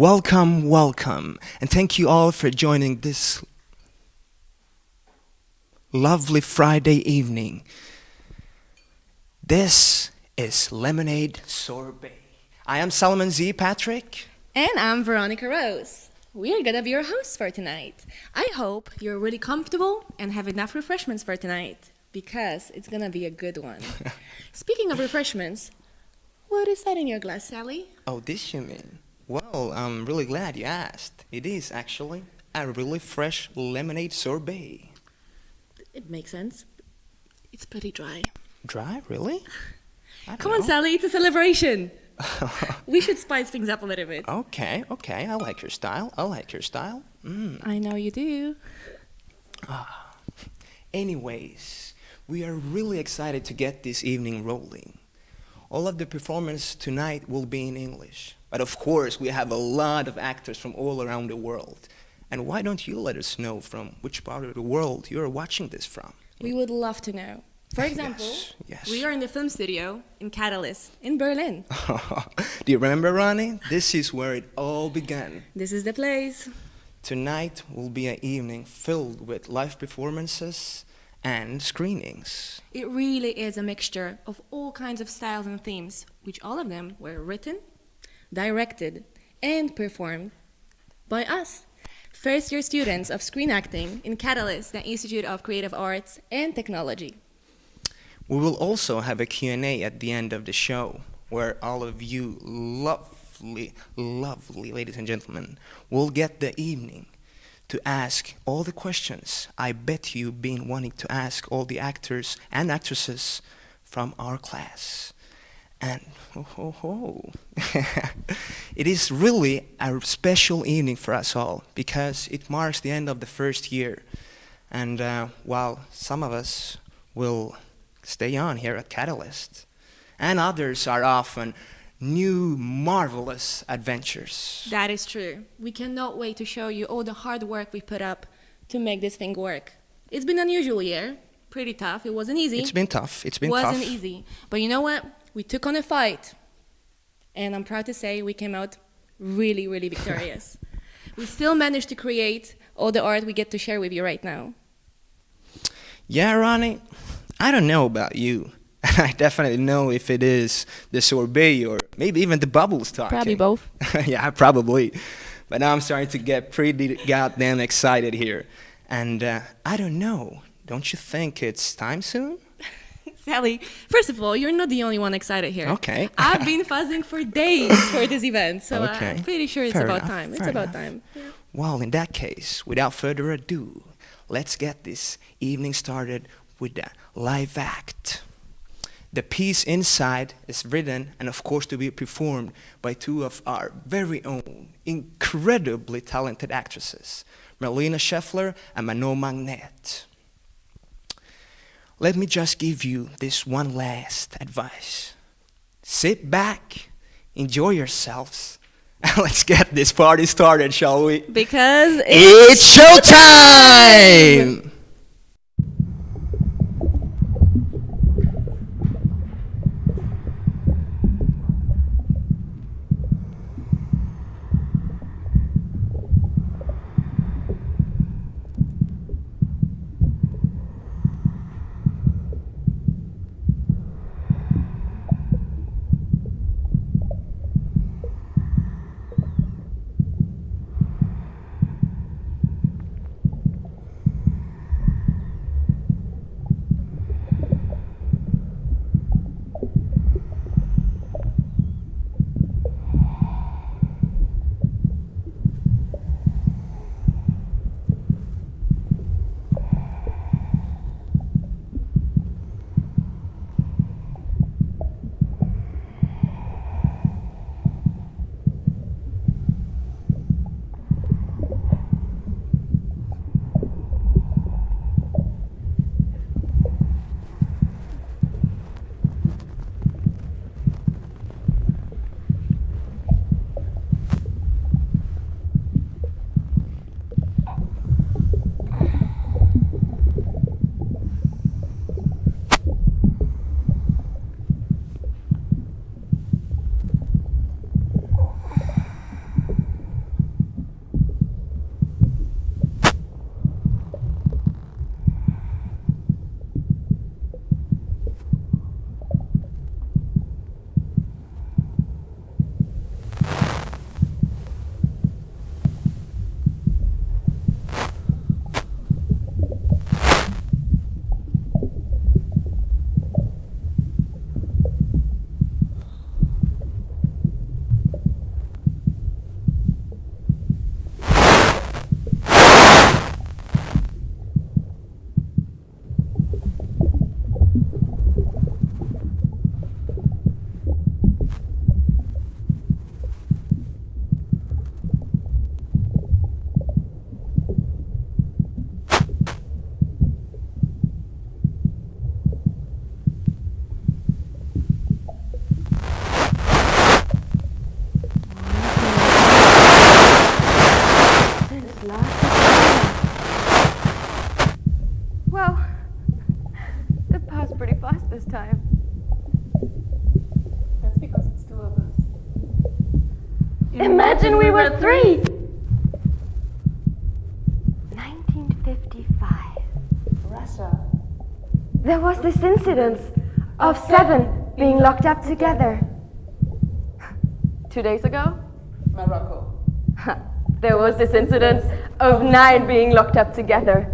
Welcome, welcome, and thank you all for joining this lovely Friday evening. This is Lemonade Sorbet. I am Solomon Z. Patrick. And I'm Veronica Rose. We are gonna be your hosts for tonight. I hope you're really comfortable and have enough refreshments for tonight, because it's gonna be a good one. Speaking of refreshments, what is that in your glass, Sally? Oh, this you mean? Well, I'm really glad you asked. It is actually a really fresh lemonade sorbet. It makes sense. It's pretty dry. Dry, really? Come on, Sally, it's a celebration. We should spice things up a little bit. Okay, I like your style. I know you do. Anyways, we are really excited to get this evening rolling. All of the performance tonight will be in English. But of course, we have a lot of actors from all around the world. And why don't you let us know from which part of the world you are watching this from? We would love to know. For example, Yes. we are in the film studio in Catalyst in Berlin. Do you remember, Ronnie? This is where it all began. This is the place. Tonight will be an evening filled with live performances and screenings. It really is a mixture of all kinds of styles and themes, which all of them were written, directed, and performed by us, first-year students of screen acting in Catalyst, the Institute of Creative Arts and Technology. We will also have a Q&A at the end of the show, where all of you lovely ladies and gentlemen will get the evening to ask all the questions I bet you've been wanting to ask all the actors and actresses from our class. And it is really a special evening for us all, because it marks the end of the first year. And while some of us will stay on here at Catalyst, and others are off on new marvelous adventures. That is true. We cannot wait to show you all the hard work we put up to make this thing work. It's been an unusual year, pretty tough. It wasn't easy. It's been tough. Wasn't easy. But you know what? We took on a fight, and I'm proud to say we came out really, really victorious. We still managed to create all the art we get to share with you right now. Yeah, Ronnie, I don't know about you. I definitely know if it is the sorbet or maybe even the bubbles talking. Probably both. Yeah, probably. But now I'm starting to get pretty goddamn excited here. And I don't know. Don't you think it's time soon? Sally, first of all, you're not the only one excited here. Okay. I've been fuzzing for days for this event, so Okay. I'm pretty sure it's Fair about enough, time. It's fair about enough. time. Yeah. Well, in that case, without further ado, let's get this evening started with the live act. The piece inside is written and of course to be performed by two of our very own incredibly talented actresses, Marlena Scheffler and Manon Magnet. Let me just give you this one last advice. Sit back, enjoy yourselves, and let's get this party started, shall we? Because It's showtime! this time. That's because it's two of us. Imagine we were three! 1955. Russia. There was this incident of 7 being locked up together. 2 days ago, Morocco. there was this incident of 9 being locked up together.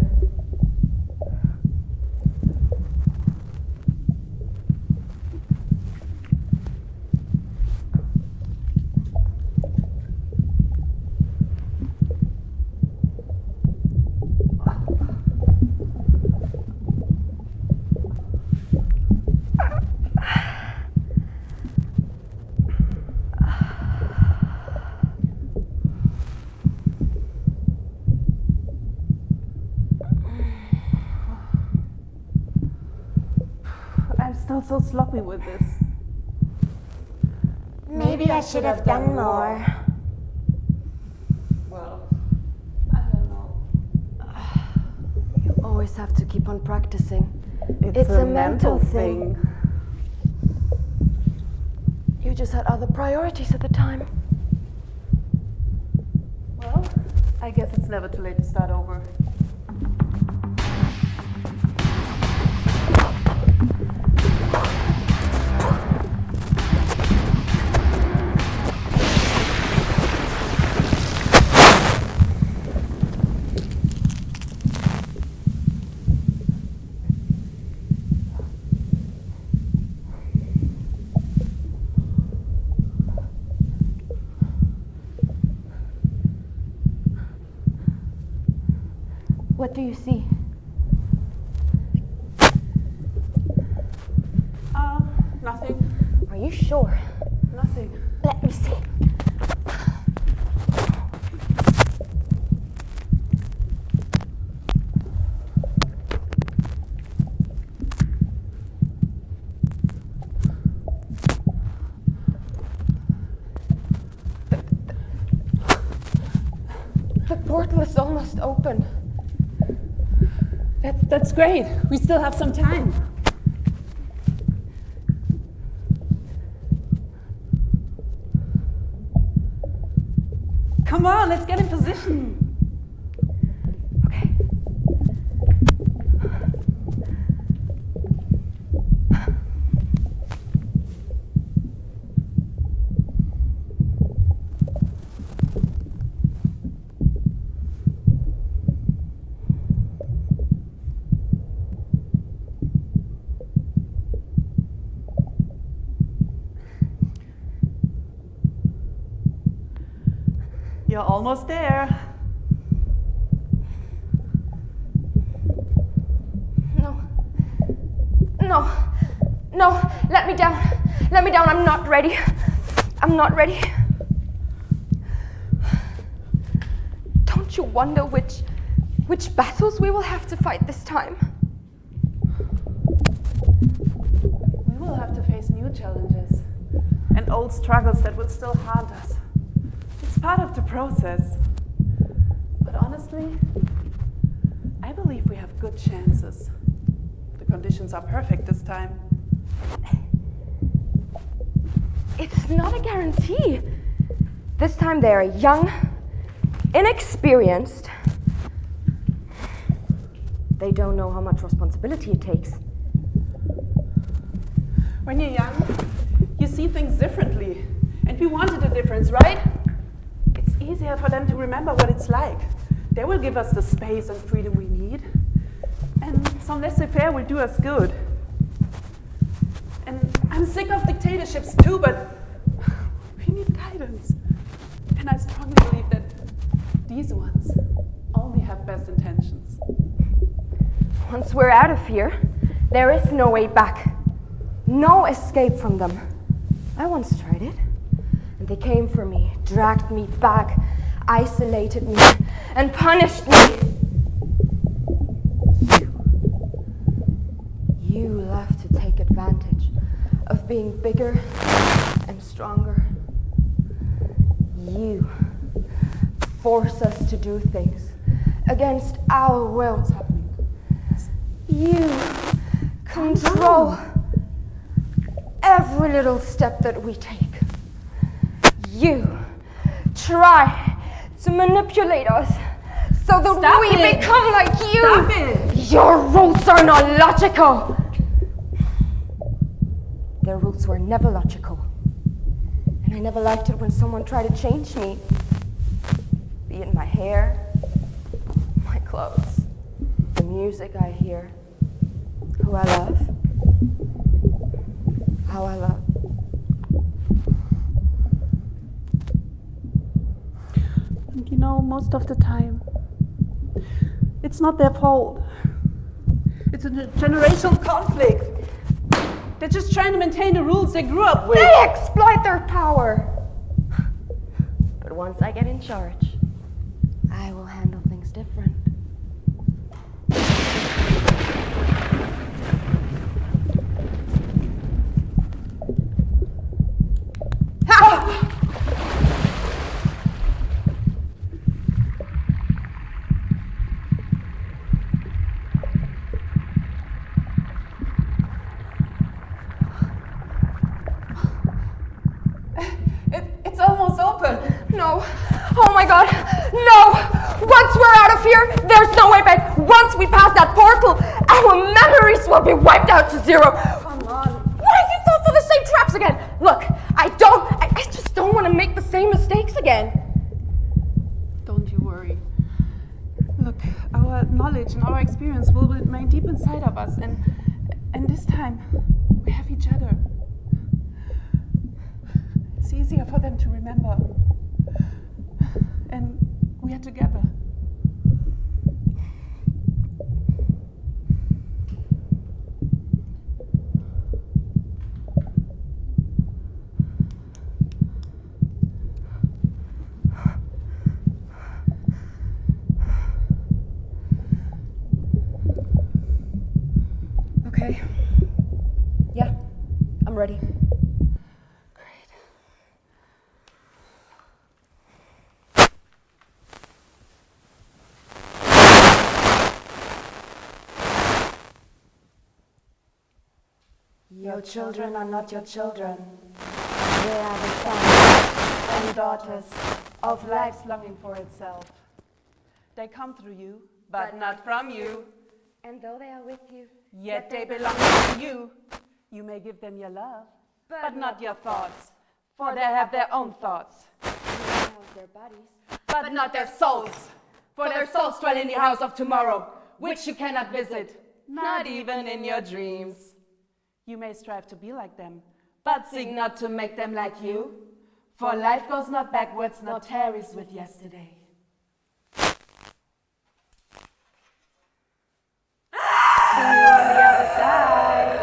I'm still so sloppy with this. Maybe I should have done more. Well, I don't know. You always have to keep on practicing. It's a mental thing. You just had other priorities at the time. Well, I guess it's never too late to start over. What do you see? Nothing. Are you sure? Nothing. Let me see. The portal is almost open. That's great. We still have some time. Come on, let's get in position. Okay. You're almost there. No. No. No. Let me down. Let me down. I'm not ready. I'm not ready. Don't you wonder which battles we will have to fight this time? We will have to face new challenges and old struggles that will still haunt us. It's part of the process. But honestly, I believe we have good chances. The conditions are perfect this time. It's not a guarantee. This time they are young, inexperienced. They don't know how much responsibility it takes. When you're young, you see things differently. And we wanted a difference, right? It's easier for them to remember what it's like. They will give us the space and freedom we need. And some laissez-faire will do us good. And I'm sick of dictatorships too, but we need guidance. And I strongly believe that these ones only have best intentions. Once we're out of here, there is no way back. No escape from them. I once tried it. And they came for me, dragged me back, isolated me, and punished me. You love to take advantage of being bigger and stronger. You force us to do things against our will. What's happening? You control every little step that we take. You try to manipulate us so that Stop we it. become like you. Stop it. Your rules are not logical. Their rules were never logical. And I never liked it when someone tried to change me. Be it my hair, my clothes, the music I hear, who I love, how I love. And you know, most of the time, it's not their fault. It's a generational conflict. They're just trying to maintain the rules they grew up with. They exploit their power. But once I get in charge, I will handle things different. It's almost open. No. Oh my god. No. Once we're out of here, there's no way back. Once we pass that portal, our memories will be wiped out to zero. Come on. What if you fall for the same traps again? Look, I just don't want to make the same mistakes again. Don't you worry. Look, our knowledge and our experience will remain deep inside of us, and this time we have each other. It's easier for them to remember. And we are together. Okay. Yeah, I'm ready. Your children are not your children. They are the sons and daughters Of life's longing for itself. They come through you, but not from you. And though they are with you, Yet they belong to you. You may give them your love, but not your thoughts, for they have their own thoughts. their bodies. But not their souls, for their souls dwell in the house of tomorrow, which you cannot visit, not even in your dreams. You may strive to be like them, but seek not to make them like you, for life goes not backwards nor tarries with yesterday. See you on the other side.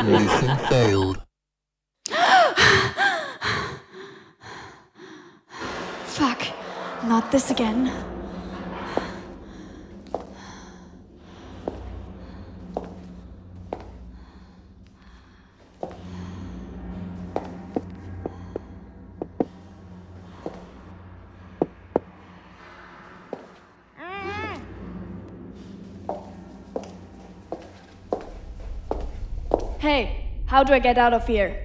Mission failed. Fuck, not this again. Hey, how do I get out of here?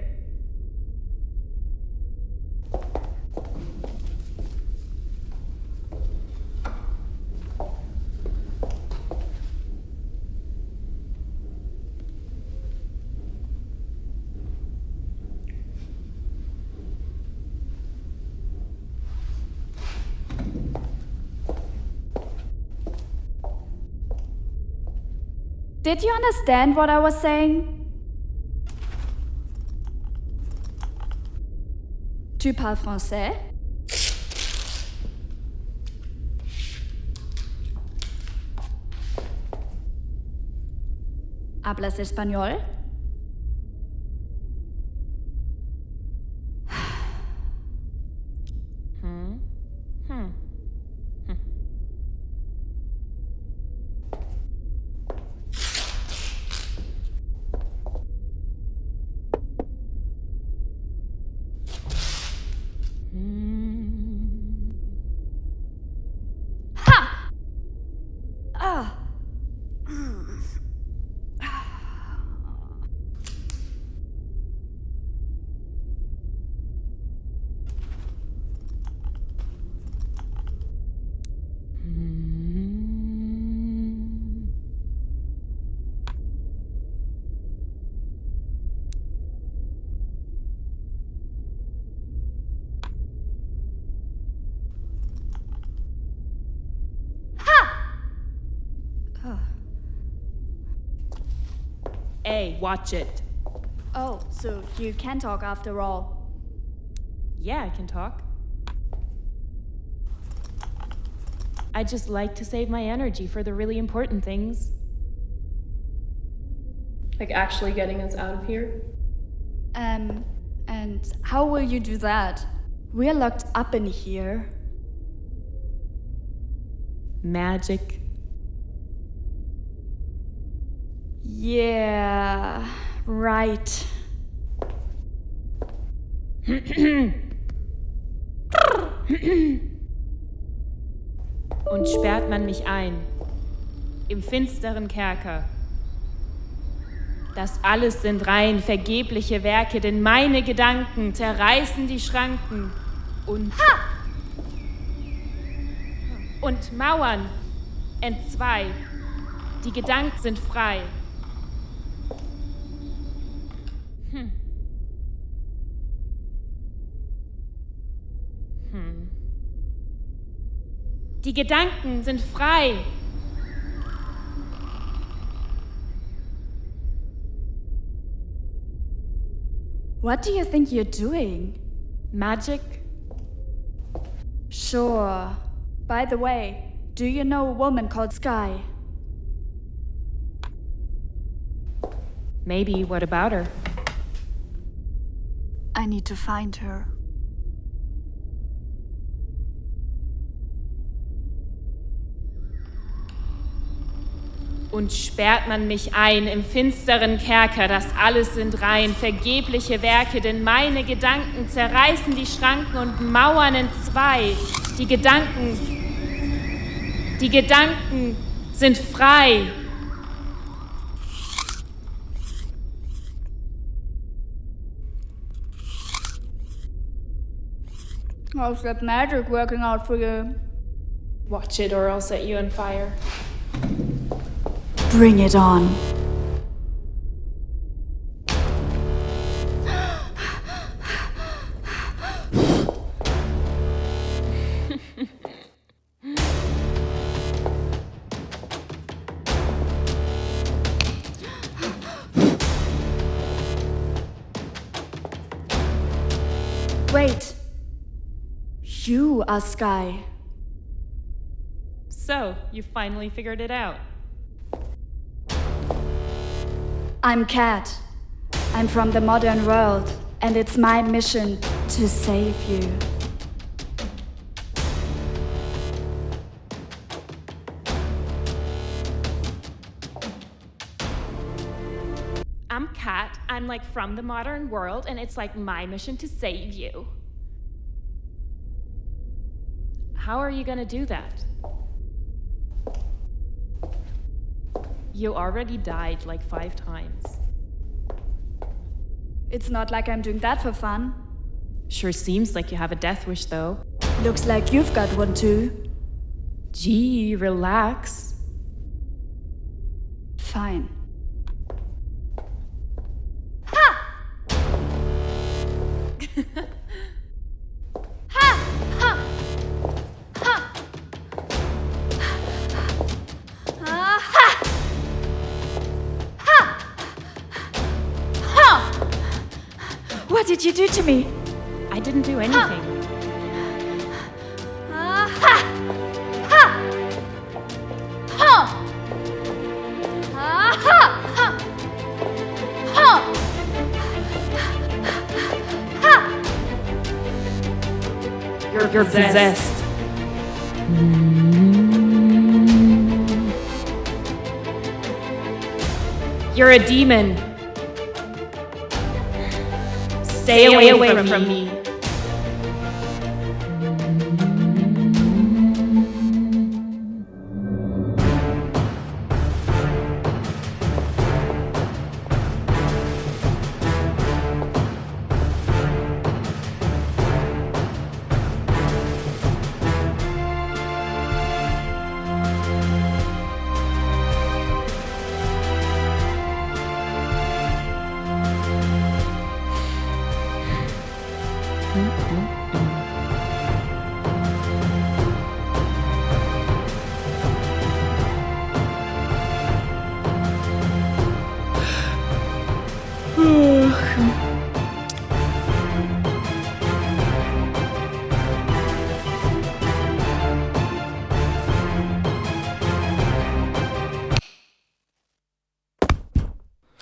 Did you understand what I was saying? Tu parles français? ¿Hablas español? Hey, watch it. Oh, so you can talk after all. Yeah, I can talk. I just like to save my energy for the really important things. Like actually getting us out of here? And how will you do that? We're locked up in here. Magic. Yeah, right. Und sperrt man mich ein, im finsteren Kerker. Das alles sind rein vergebliche Werke, denn meine Gedanken zerreißen die Schranken und Mauern entzwei. Die Gedanken sind frei. Die Gedanken sind frei. What do you think you're doing? Magic? Sure. By the way, do you know a woman called Sky? Maybe. What about her? I need to find her. Und sperrt man mich ein im finsteren Kerker, das alles sind rein vergebliche Werke, denn meine Gedanken zerreißen die Schranken und Mauern entzwei. Die Gedanken sind frei. How's that magic working out for you? Watch it or I'll set you on fire. Bring it on. Wait. You are Sky. So, you finally figured it out. I'm Kat. I'm from the modern world, and it's my mission to save you. I'm Kat. I'm like from the modern world, and it's like my mission to save you. How are you gonna do that? You already died like 5 times. It's not like I'm doing that for fun. Sure seems like you have a death wish, though. Looks like you've got one too. Gee, relax. Fine. What did you do to me? I didn't do anything. You're possessed. You're a demon. Stay away from me.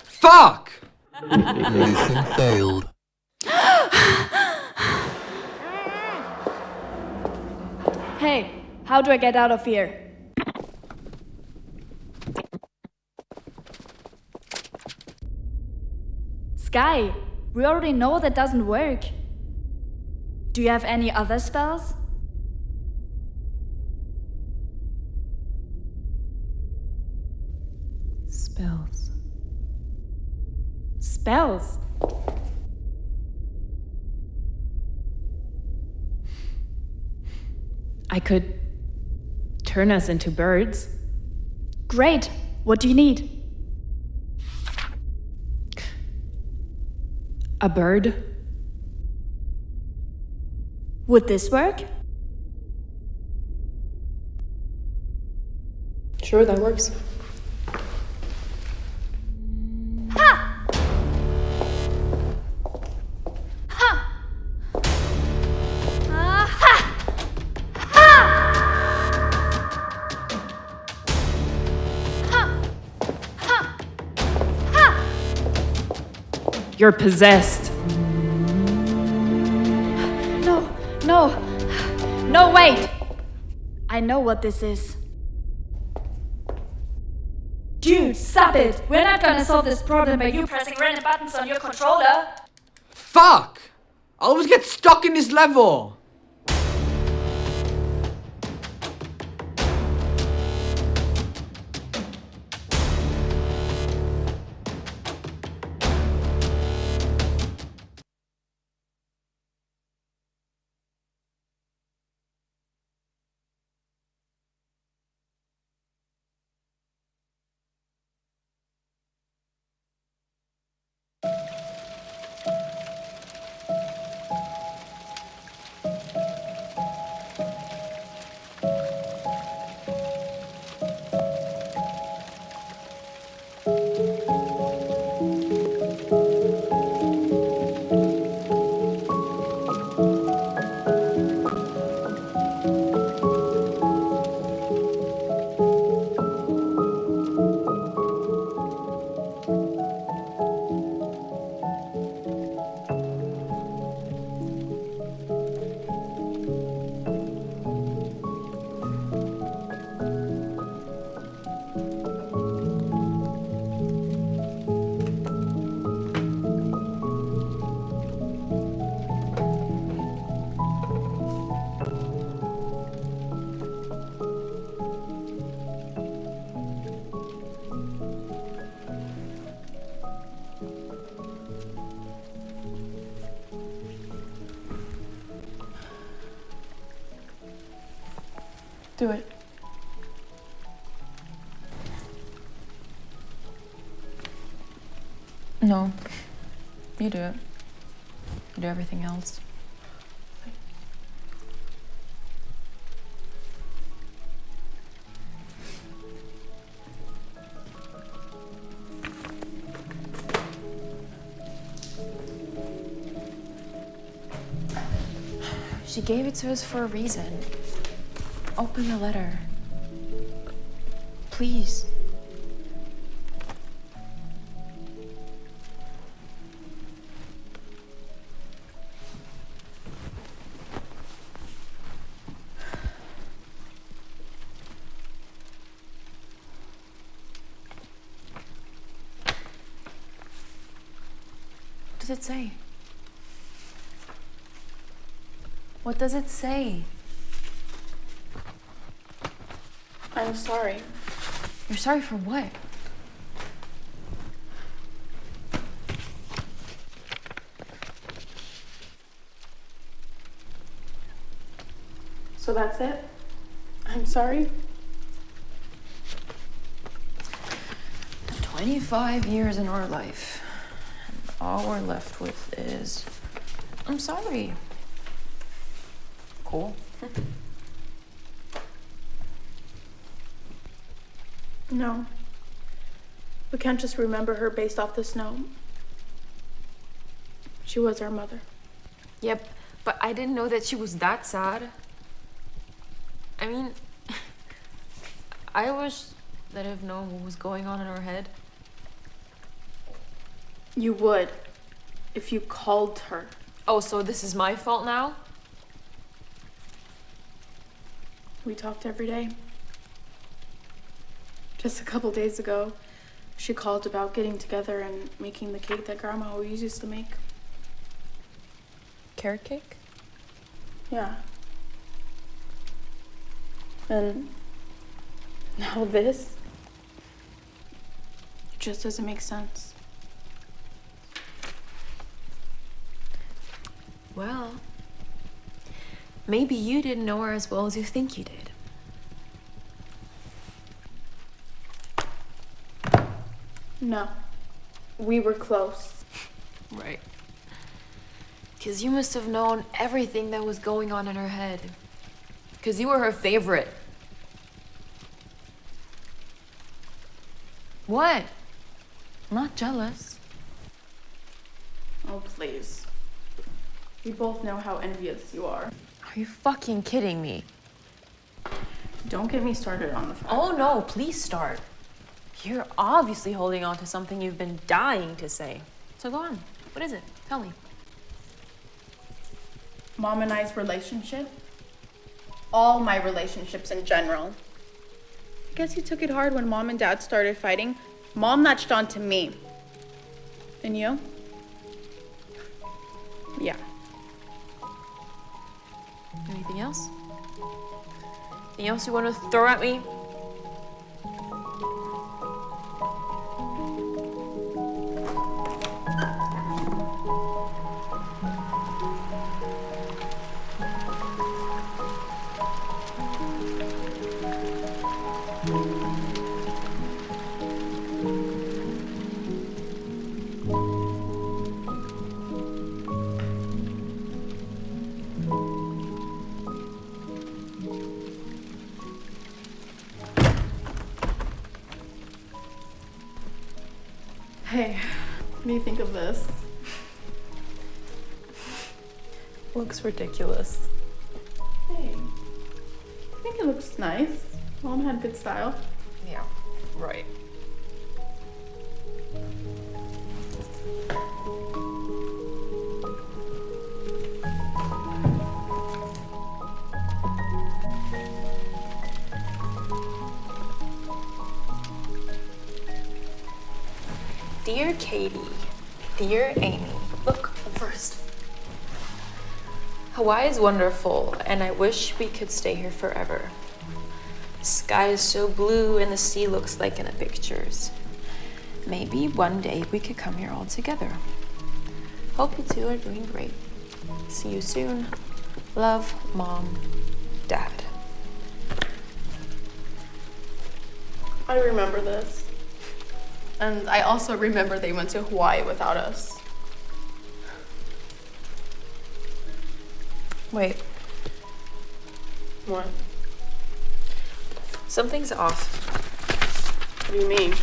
Fuck! Mission failed. Hey, how do I get out of here? Sky, we already know that doesn't work. Do you have any other spells? Spells. Spells? I could turn us into birds. Great. What do you need? A bird? Would this work? Sure, that works. You're possessed. No, wait! I know what this is. Dude, stop it! We're not gonna solve this problem by you pressing random buttons on your controller. Fuck! I always get stuck in this level! Do it. No. You do it. You do everything else. She gave it to us for a reason. Open the letter. Please. does it say? What does it say? I'm sorry. You're sorry for what? So that's it? I'm sorry? 25 years in our life. And all we're left with is, I'm sorry. Cool. No. We can't just remember her based off this note. She was our mother. Yep, but I didn't know that she was that sad. I mean, I wish that I've known what was going on in her head. You would, if you called her. Oh, so this is my fault now? We talked every day. Just a couple days ago, she called about getting together and making the cake that Grandma always used to make. Carrot cake? Yeah. And now this? It just doesn't make sense. Well, maybe you didn't know her as well as you think you did. No. We were close. Right. Because you must have known everything that was going on in her head. Because you were her favorite. What? I'm not jealous. Oh, please. We both know how envious you are. Are you fucking kidding me? Don't get me started on the fact. Oh no, please start. You're obviously holding on to something you've been dying to say. So go on. What is it? Tell me. Mom and I's relationship. All my relationships in general. I guess you took it hard when Mom and Dad started fighting. Mom latched on to me. And you? Yeah. Anything else? Anything else you want to throw at me? Hey, what do you think of this? Looks ridiculous. Hey, I think it looks nice. Mom had good style. Yeah, right. Dear Katie, dear Amy, look first. Hawaii is wonderful, and I wish we could stay here forever. The sky is so blue, and the sea looks like in the pictures. Maybe one day we could come here all together. Hope you two are doing great. See you soon. Love, Mom, Dad. I remember this. And I also remember they went to Hawaii without us. Wait, What? something's off. What do you mean?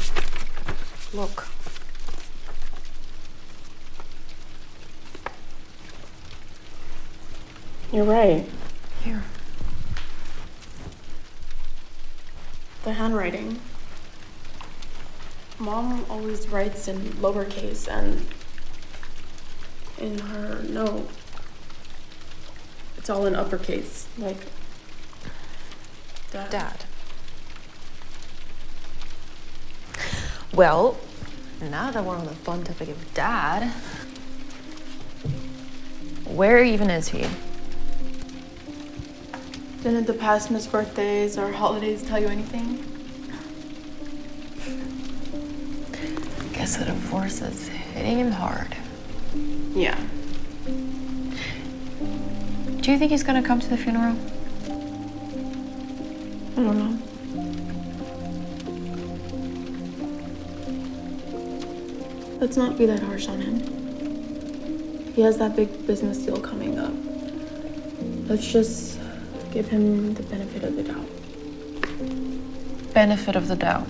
Look. You're right. Here. The handwriting. Mom always writes in lowercase, and in her note, it's all in uppercase, like Dad. Dad. Well, now that we're on the fun topic of Dad, Where even is he? Didn't the past Miss birthdays or holidays tell you anything? Guess the divorce is hitting him hard. Yeah. Do you think he's gonna come to the funeral? I don't know. Let's not be that harsh on him. He has that big business deal coming up. Let's just give him the benefit of the doubt. Benefit of the doubt.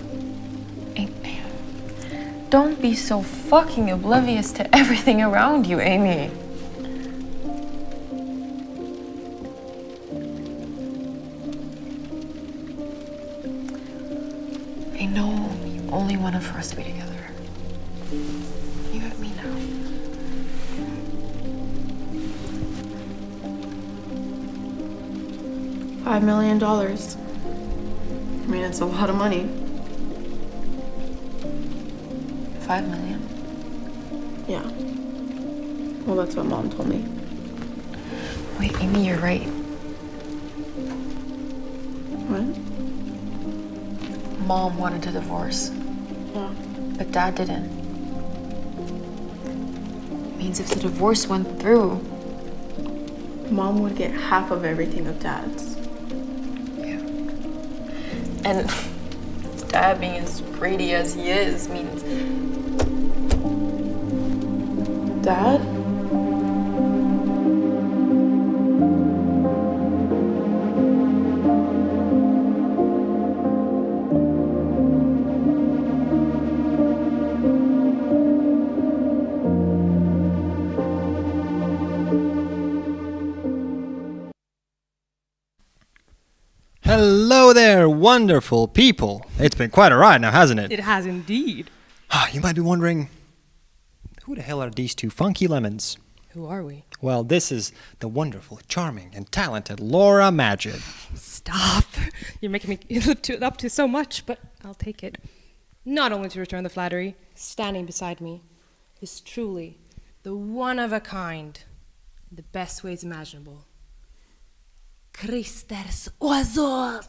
Don't be so fucking oblivious to everything around you, Amy. I know you only want for us to be together. You have me now. $5 million. I mean, it's a lot of money. 5 million? Yeah. Well, that's what Mom told me. Wait, Amy, you're right. What? Mom wanted a divorce. Yeah. But Dad didn't. Means if the divorce went through, Mom would get half of everything of Dad's. yeah. And Dad being as greedy as he is means... Dad? Hello there, wonderful people. It's been quite a ride now, hasn't it? It has indeed. You might be wondering, who the hell are these two funky lemons? Who are we? Well, this is the wonderful, charming, and talented Laura Magid. Stop. You're making me live up to so much, but I'll take it. Not only to return the flattery, standing beside me is truly the one of a kind, in the best ways imaginable. Christers Oazos.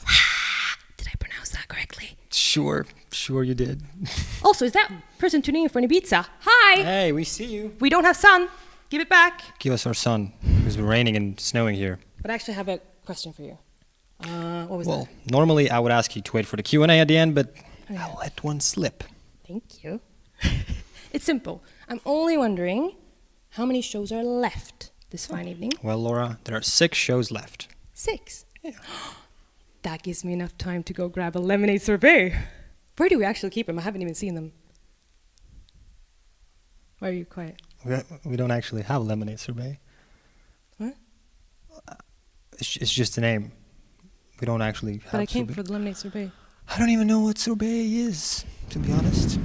Did I pronounce that correctly? Sure you did. Also, is that person tuning in for an Ibiza? Hi! Hey, we see you. We don't have sun. Give it back. Give us our sun. It's raining and snowing here. But I actually have a question for you. What was Well, normally I would ask you to wait for the Q&A at the end, but I'll let one slip. Thank you. It's simple. I'm only wondering how many shows are left this fine evening. Well, Laura, there are 6 shows left. 6? Yeah. That gives me enough time to go grab a lemonade sorbet. Where do we actually keep them? I haven't even seen them. Why are you quiet? We don't actually have lemonade sorbet. What? It's just a name. We don't actually have But I came sorbet. for the lemonade sorbet. I don't even know what sorbet is, to be honest.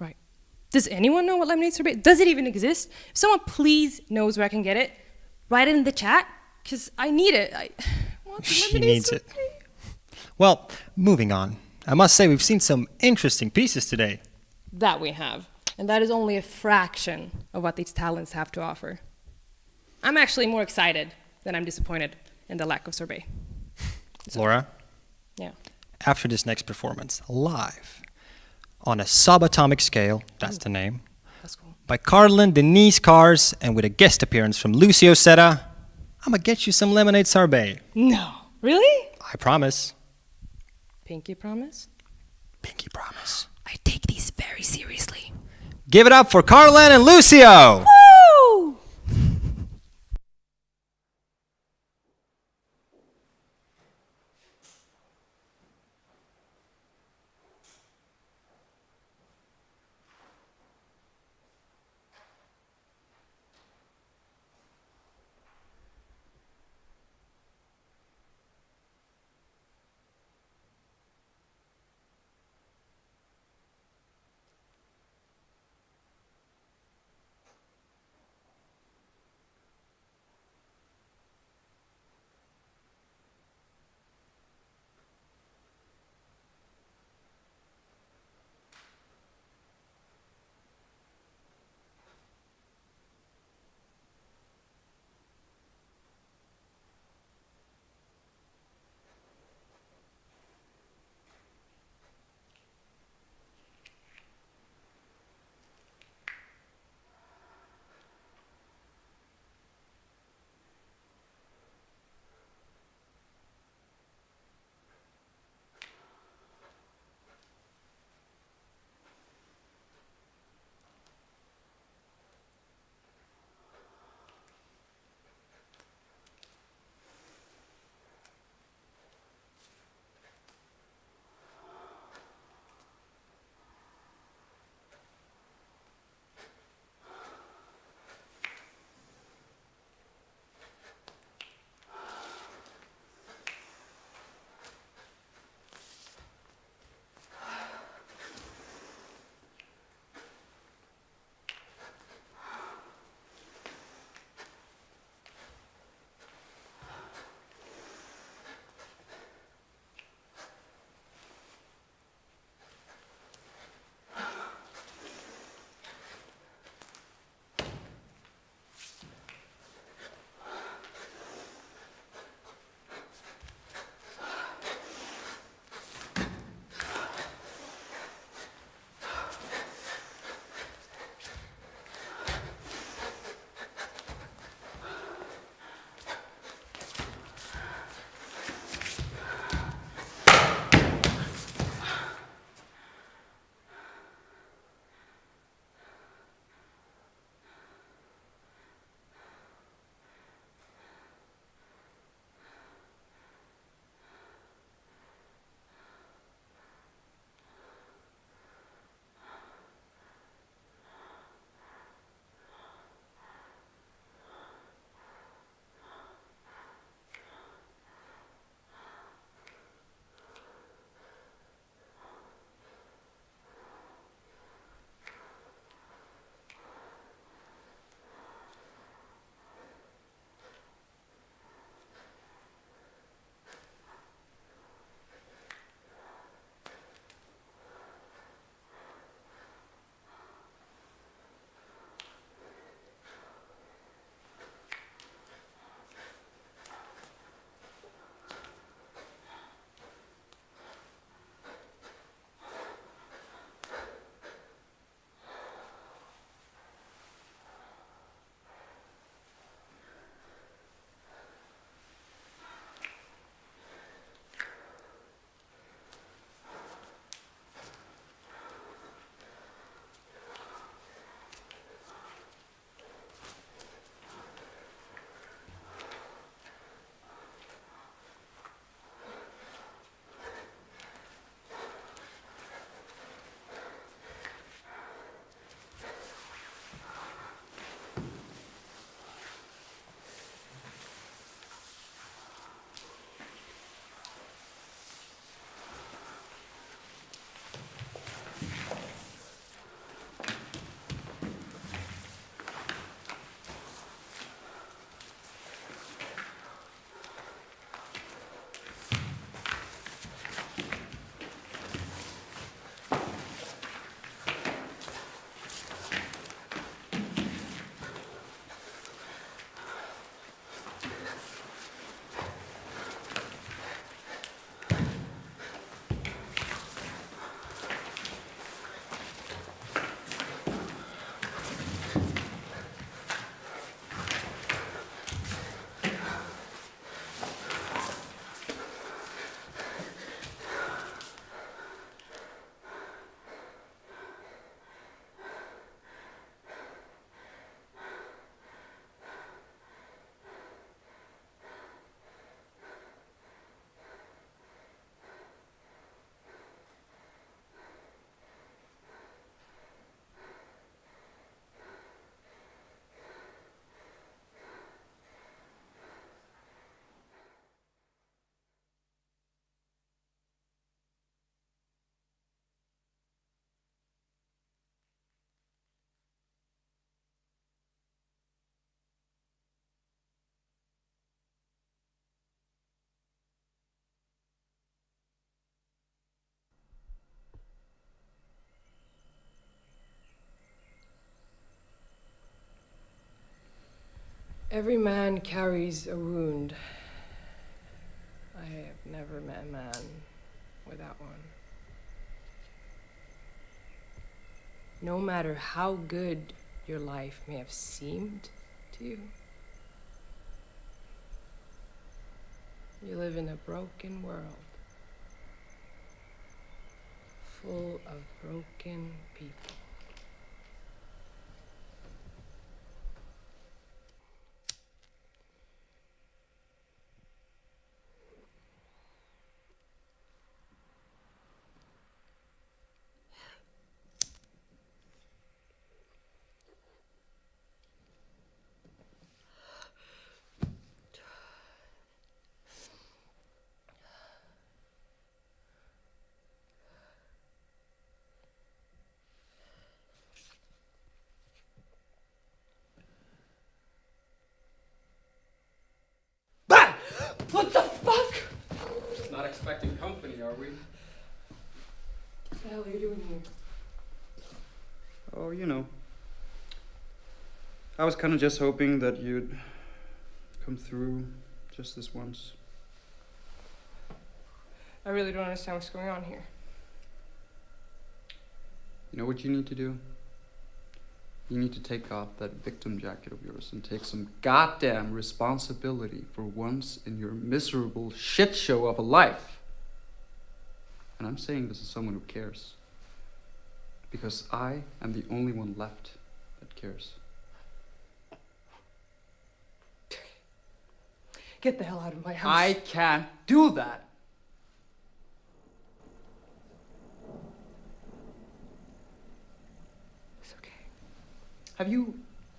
Right. Does anyone know what lemonade sorbet? Does it even exist? If someone please knows where I can get it, write it in the chat, because I need it. I want the She lemonade needs sorbet. it. Well, moving on. I must say we've seen some interesting pieces today. That we have. And that is only a fraction of what these talents have to offer. I'm actually more excited than I'm disappointed in the lack of sorbet. Laura, Yeah. after this next performance, live, on a subatomic scale, that's the name, That's cool. by Carlin Denise Cars, and with a guest appearance from Lucio Seta, I'm gonna get you some lemonade sorbet. No. Really? I promise. Pinky promise? Pinky promise. I take these very seriously. Give it up for Carlin and Lucio! Woo! Every man carries a wound. I have never met a man without one. No matter how good your life may have seemed to you, you live in a broken world, full of broken people. What the fuck? Not expecting company, are we? What the hell are you doing here? Oh, you know. I was kind of just hoping that you'd come through just this once. I really don't understand what's going on here. You know what you need to do? You need to take off that victim jacket of yours and take some goddamn responsibility for once in your miserable shit show of a life. And I'm saying this as someone who cares. Because I am the only one left that cares. Get the hell out of my house. I can't do that. It's okay. Have you,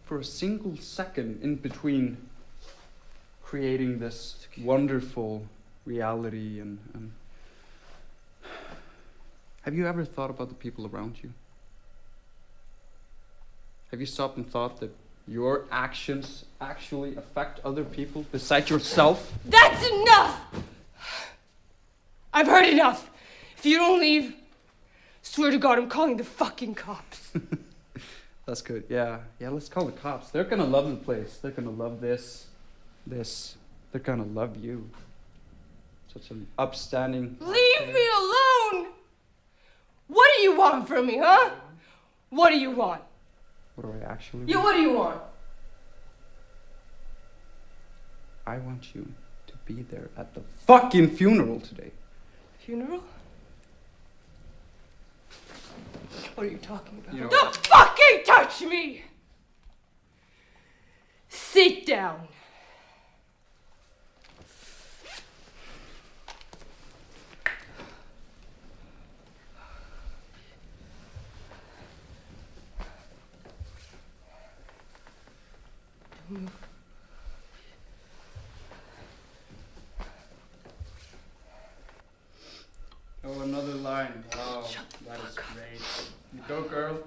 for a single second in between creating this wonderful reality and have you ever thought about the people around you? Have you stopped and thought that your actions actually affect other people besides yourself? That's enough! I've heard enough. If you don't leave, swear to God, I'm calling the fucking cops. That's good. Yeah, let's call the cops. They're gonna love the place. They're gonna love this. They're gonna love you. Such an upstanding... Leave me alone! What do you want from me, huh? What do you want? What do I actually Yeah, want? what do you want? I want you to be there at the fucking funeral today. Funeral? What are you talking about? You know Don't fucking touch me! Sit down. Oh, another line. Wow, that is great. You go, girl.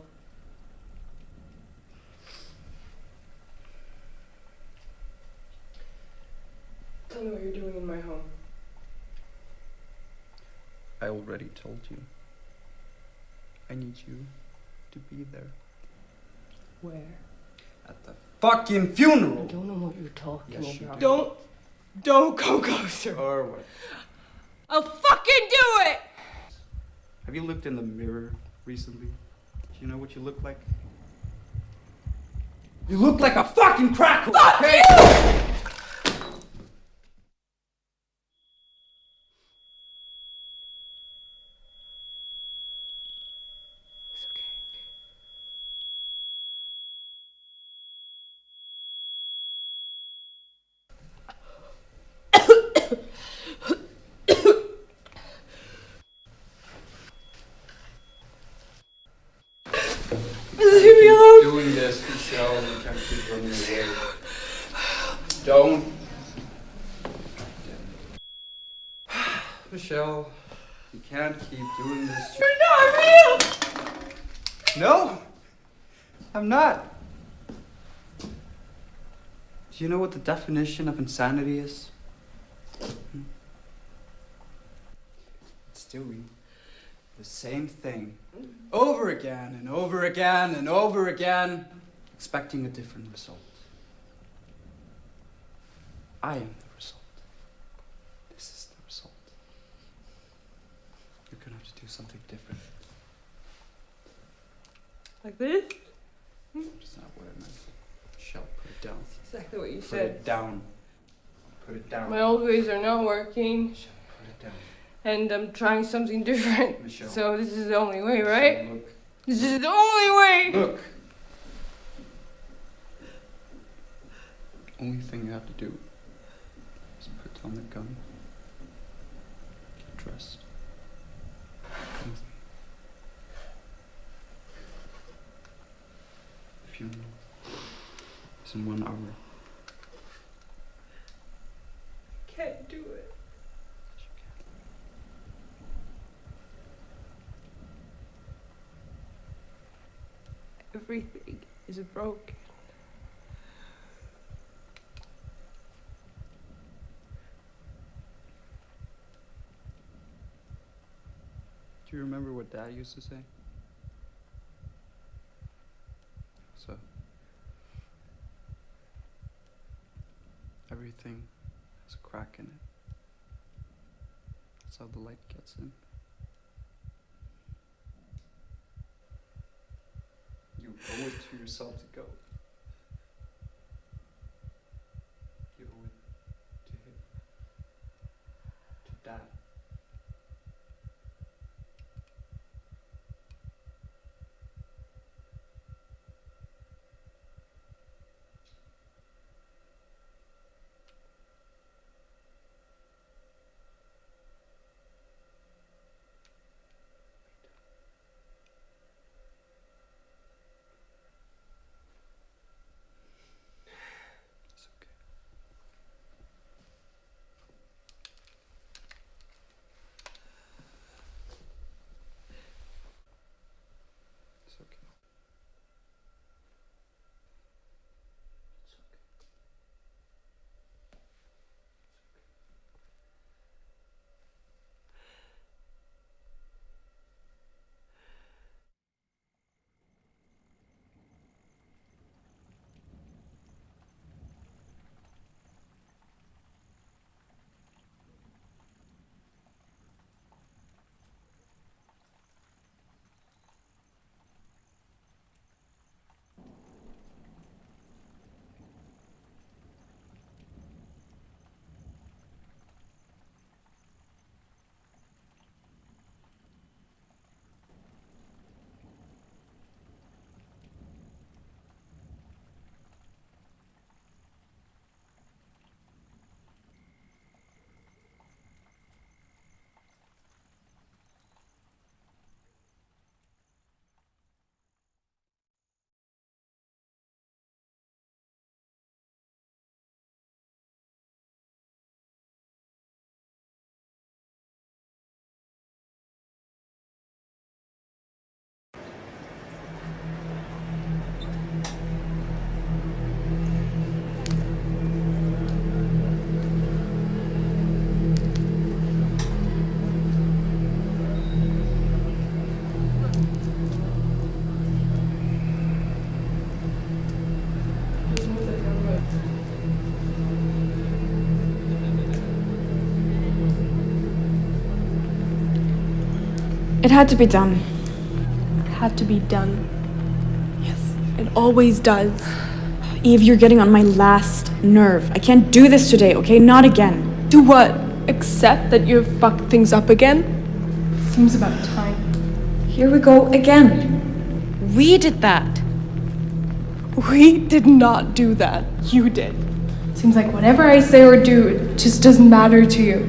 Tell me what you're doing in my home. I already told you. I need you to be there. Where? At the fucking funeral! I don't know what you're talking Yes, you about. do. Don't come closer. Or what? I'll fucking do it! Have you looked in the mirror recently? Do you know what you look like? You look like a fucking crack whore, Fuck okay? you! It's okay. Leave me alone! Doing this, Michelle, you can't keep running away. Don't. Michelle, you can't keep doing this. You're not real! No, I'm not. Do you know what the definition of insanity is? It's doing the same thing over again and over again and over again, expecting a different result. I am the result. This is the result. You're gonna have to do something different. Like this? That's not what I meant. Michelle, put it down. That's exactly what you Put said. it down. Put it down. My old ways are not working. Michelle, put it down. And I'm trying something different. Michelle. So this is the only way, right? Michelle, look. This is the only way! Look! Only thing you have to do is put down the gun. Get dressed. Come with me. The funeral is in 1 hour. Can't do it. Everything is broken. Do you remember what Dad used to say? So, everything has a crack in it. That's how the light gets in. You owe it to yourself to go. You owe it to him. To Dad. It's okay. It's okay. It's okay. It had to be done. Had to be done. Yes, it always does. Eve, you're getting on my last nerve. I can't do this today, okay? Not again. Do what? Accept that you've fucked things up again? Seems about time. Here we go again. We did that. We did not do that. You did. Seems like whatever I say or do, it just doesn't matter to you.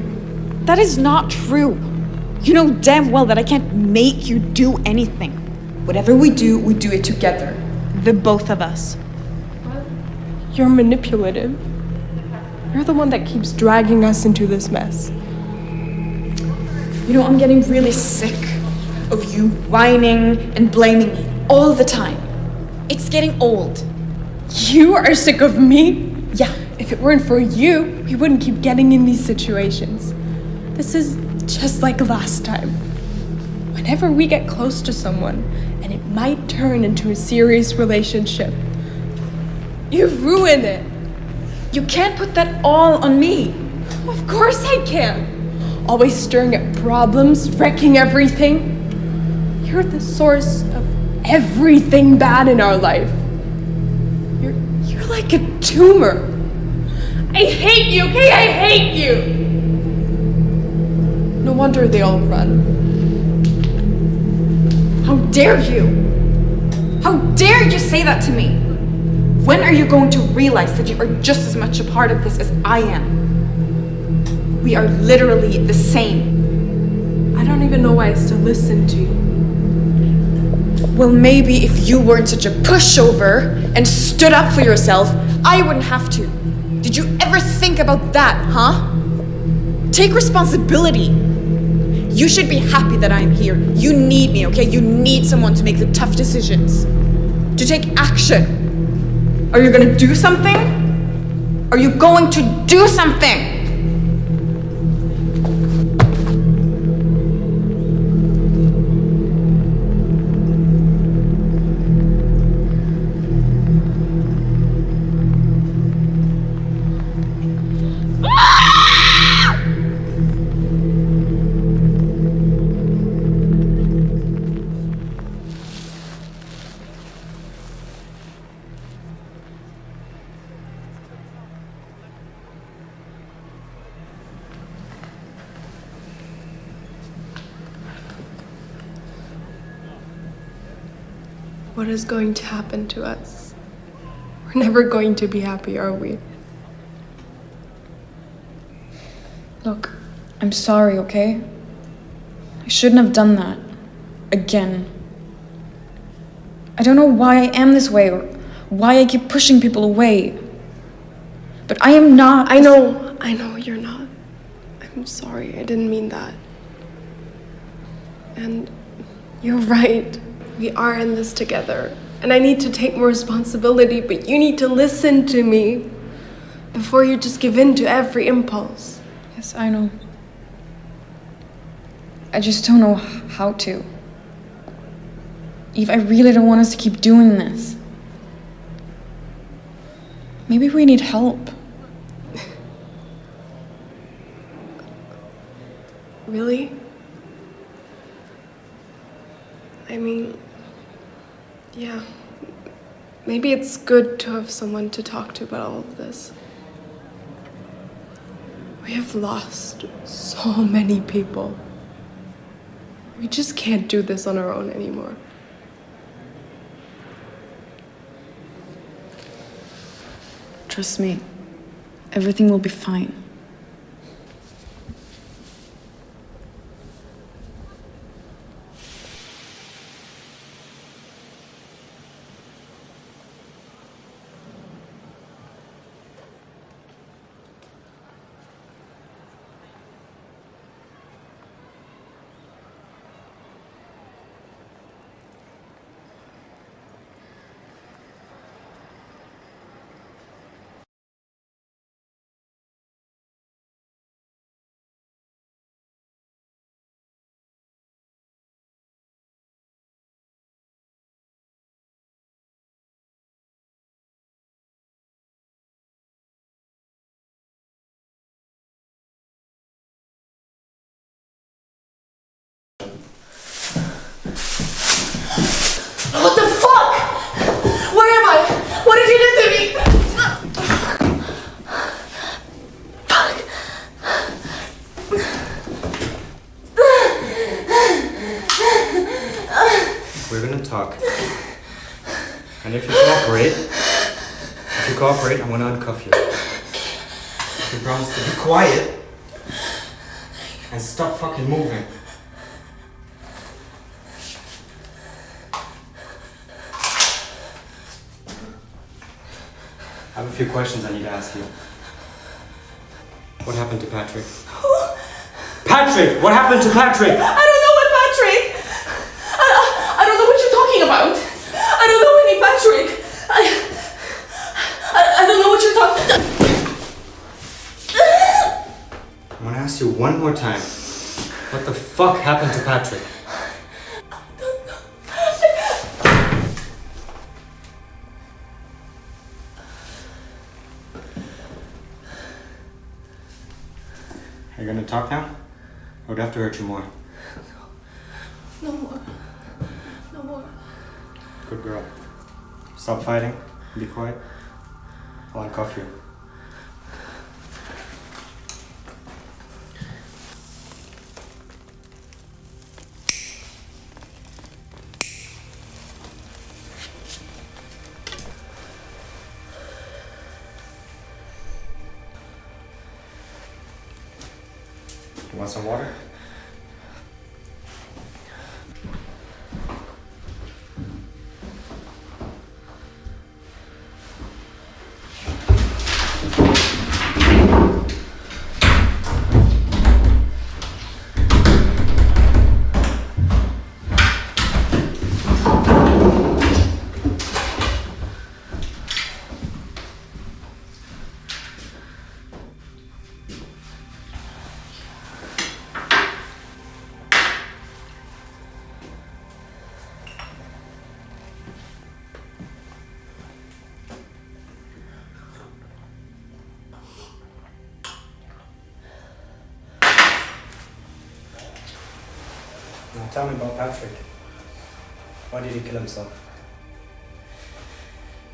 That is not true. You know damn well that I can't make you do anything. Whatever we do it together. The both of us. You're manipulative. You're the one that keeps dragging us into this mess. You know, I'm getting really sick of you whining and blaming me all the time. It's getting old. You are sick of me? Yeah. If it weren't for you, we wouldn't keep getting in these situations. This is just like last time. Whenever we get close to someone, and it might turn into a serious relationship, you ruin it. You can't put that all on me. Of course I can. Always stirring up problems, wrecking everything. You're the source of everything bad in our life. You're like a tumor. I hate you, okay? I hate you. No wonder they all run. How dare you? How dare you say that to me? When are you going to realize that you are just as much a part of this as I am? We are literally the same. I don't even know why I still listen to you. Well, maybe if you weren't such a pushover and stood up for yourself, I wouldn't have to. Did you ever think about that, huh? Take responsibility. You should be happy that I'm here. You need me, okay? You need someone to make the tough decisions. To take action. Are you gonna do something? Are you going to do something? What is going to happen to us? We're never going to be happy, are we? Look, I'm sorry, okay? I shouldn't have done that. Again. I don't know why I am this way or why I keep pushing people away. But I am not. I know you're not. I'm sorry, I didn't mean that. And you're right. We are in this together. And I need to take more responsibility, but you need to listen to me before you just give in to every impulse. Yes, I know. I just don't know how to. Eve, I really don't want us to keep doing this. Maybe we need help. Really? I mean, yeah, maybe it's good to have someone to talk to about all of this. We have lost so many people. We just can't do this on our own anymore. Trust me, everything will be fine. What the fuck? Where am I? What did you do to me? Fuck. We're gonna talk. And if you cooperate, I'm gonna uncuff you. If you promise to be quiet and stop fucking moving. I have a few questions I need to ask you. What happened to Patrick? Who? Patrick! What happened to Patrick? I don't know what Patrick. I don't know what you're talking about. I don't know any Patrick. I don't know what you're talking about. I'm gonna ask you one more time. What the fuck happened to Patrick? you gonna talk now? Or do I have to hurt you more? No more. No more. Good girl. Stop fighting. Be quiet. I'll uncuff you. You want some water? Now tell me about Patrick. Why did he kill himself?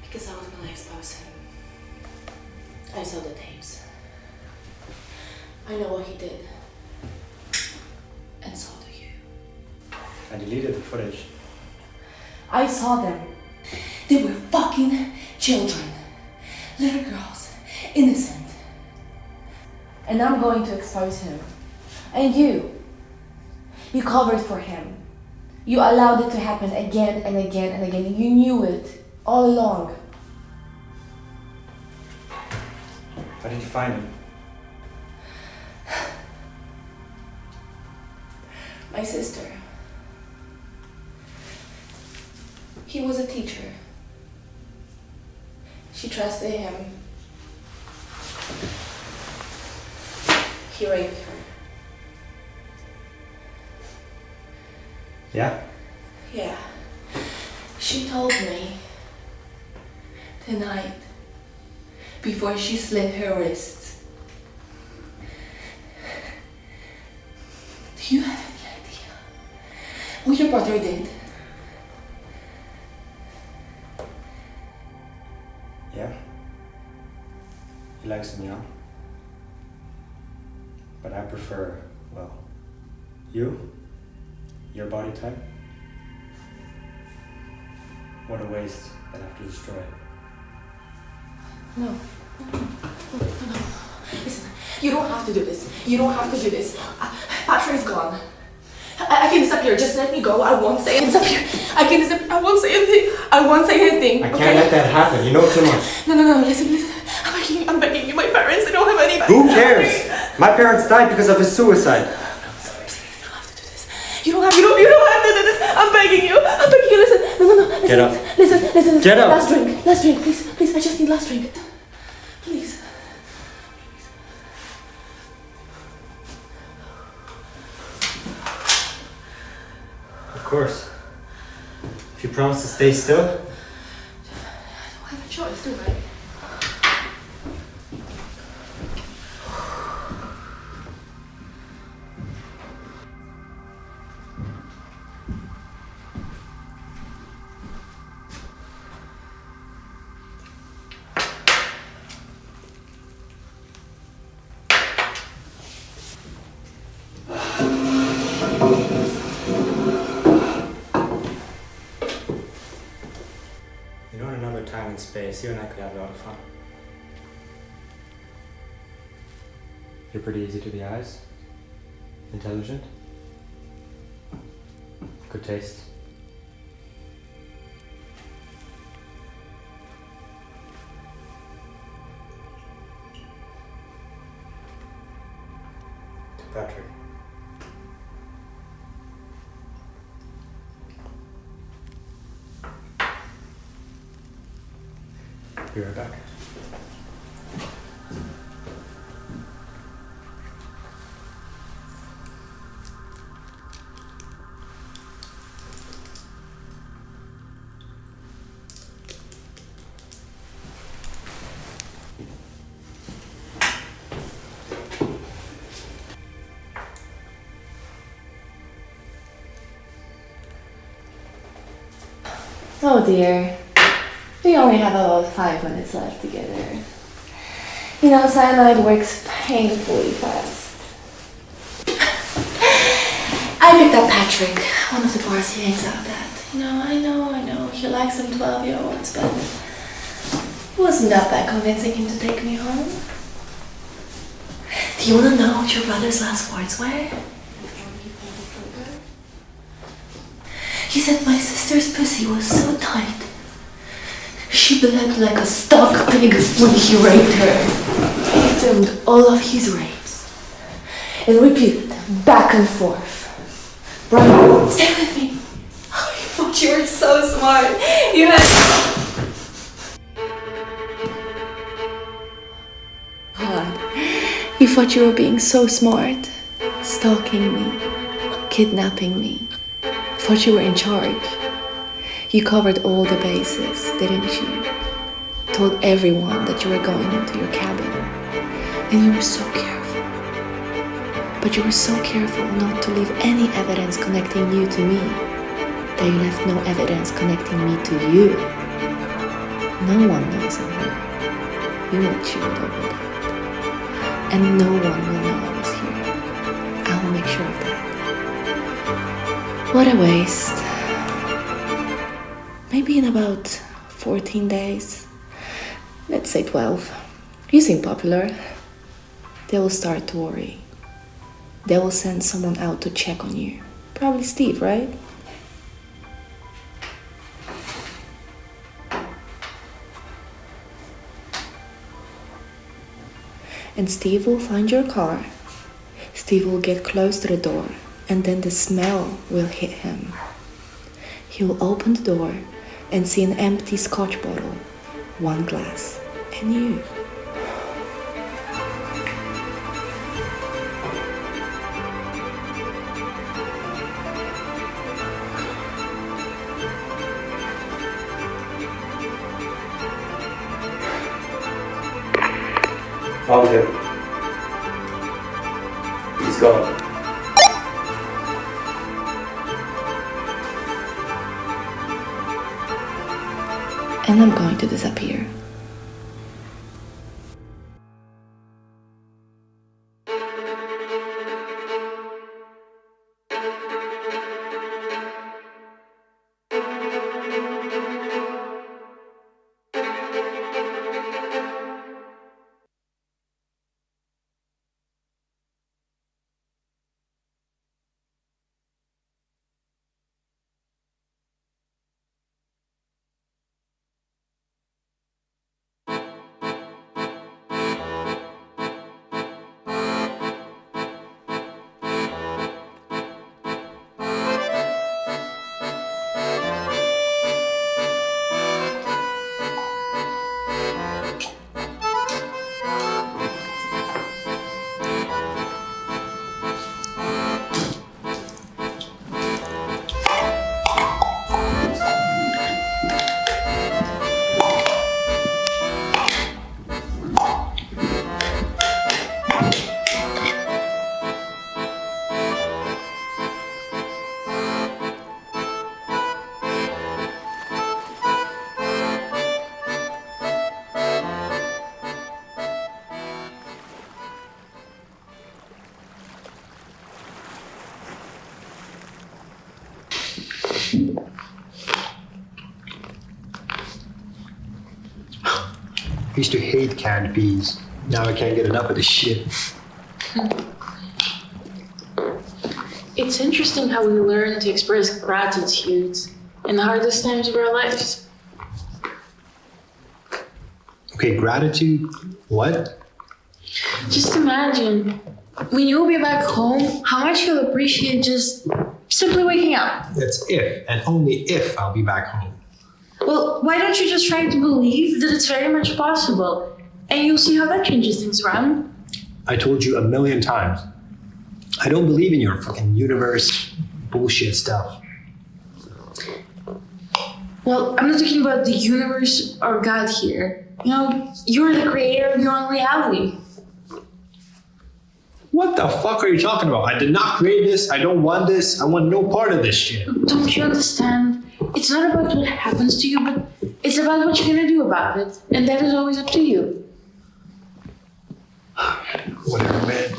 Because I was going to expose him. I saw the tapes. I know what he did. And so do you. I deleted the footage. I saw them. They were fucking children. Little girls. Innocent. And I'm going to expose him. And you covered for him. You allowed it to happen again and again and again. You knew it all along. How did you find him? My sister. He was a teacher. She trusted him. He raped her. Yeah? Yeah. She told me tonight before she slit her wrists. Do you have any idea what your brother did? Yeah? He likes them young. But I prefer, well, you? Your body type? What a waste that I have to destroy. No. Listen, you don't have to do this. You don't have to do this. Patrick's gone. I can disappear. Just let me go. I won't say anything. Disappear. I can disappear. I won't say anything. I won't say anything. I can't let that happen. You know too much. No. Listen. I'm begging you. My parents, they don't have any. Who cares? My parents died because of his suicide. You don't have to do this. I'm begging you. Listen. No. Listen. Get up. Listen. Get up. Last drink, please. I just need last drink. Please. Of course. If you promise to stay still. I don't have a choice, do I? You know, in another time and space, you and I could have a lot of fun. You're pretty easy to the eyes. Intelligent. Good taste. Patrick. Be right back. Oh dear. We only have about 5 minutes left together. You know, cyanide works painfully fast. I picked up Patrick, one of the bars he hangs out at. You know, I know. He likes some 12-year-olds, but it wasn't that bad convincing him to take me home. Do you want to know what your brother's last words were? He said my sister's pussy was so tight. She bled like a stuck pig when he raped her. He filmed all of his rapes and repeated them back and forth. Brian, stay with me. Oh, you thought you were so smart. You had... God, you thought you were being so smart. Stalking me, kidnapping me. Thought you were in charge. You covered all the bases, didn't you? Told everyone that you were going into your cabin. And you were so careful. But you were so careful not to leave any evidence connecting you to me, that you left no evidence connecting me to you. No one knows I'm here. You were chewed over that. And no one will know I was here. I will make sure of that. What a waste. Maybe in about 14 days, let's say 12, you seem popular. They will start to worry. They will send someone out to check on you. Probably Steve, right? And Steve will find your car. Steve will get close to the door, and then the smell will hit him. He will open the door and see an empty Scotch bottle, one glass, and you. Found him. He's gone. And I'm going to disappear. I used to hate canned peas. Now I can't get enough of this shit. It's interesting how we learn to express gratitude in the hardest times of our lives. Okay, gratitude? What? Just imagine, when you'll be back home, how much you'll appreciate just simply waking up. That's if, and only if I'll be back home. Well, why don't you just try to believe that it's very much possible, and you'll see how that changes things around. I told you 1,000,000 times. I don't believe in your fucking universe bullshit stuff. Well, I'm not talking about the universe or God here. You know, you're the creator of your own reality. What the fuck are you talking about? I did not create this. I don't want this. I want no part of this shit. Don't you understand? It's not about what happens to you, but it's about what you're gonna do about it. And that is always up to you. Whatever, man.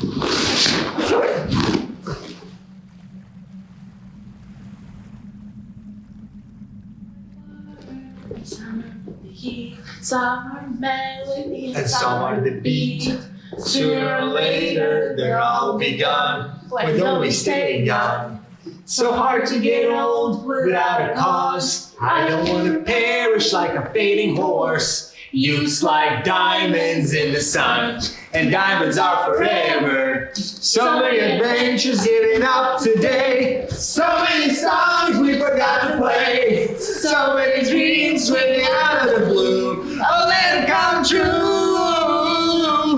Summer melody And summer the beat. Sooner or later, they're all be gone. We're only staying young. So hard to get old without a cause. I don't want to perish like a fading horse. Youth's like diamonds in the sun, and diamonds are forever. So many adventures given up today. So many songs we forgot to play. So many dreams swimming out of the blue. Oh, let them come true.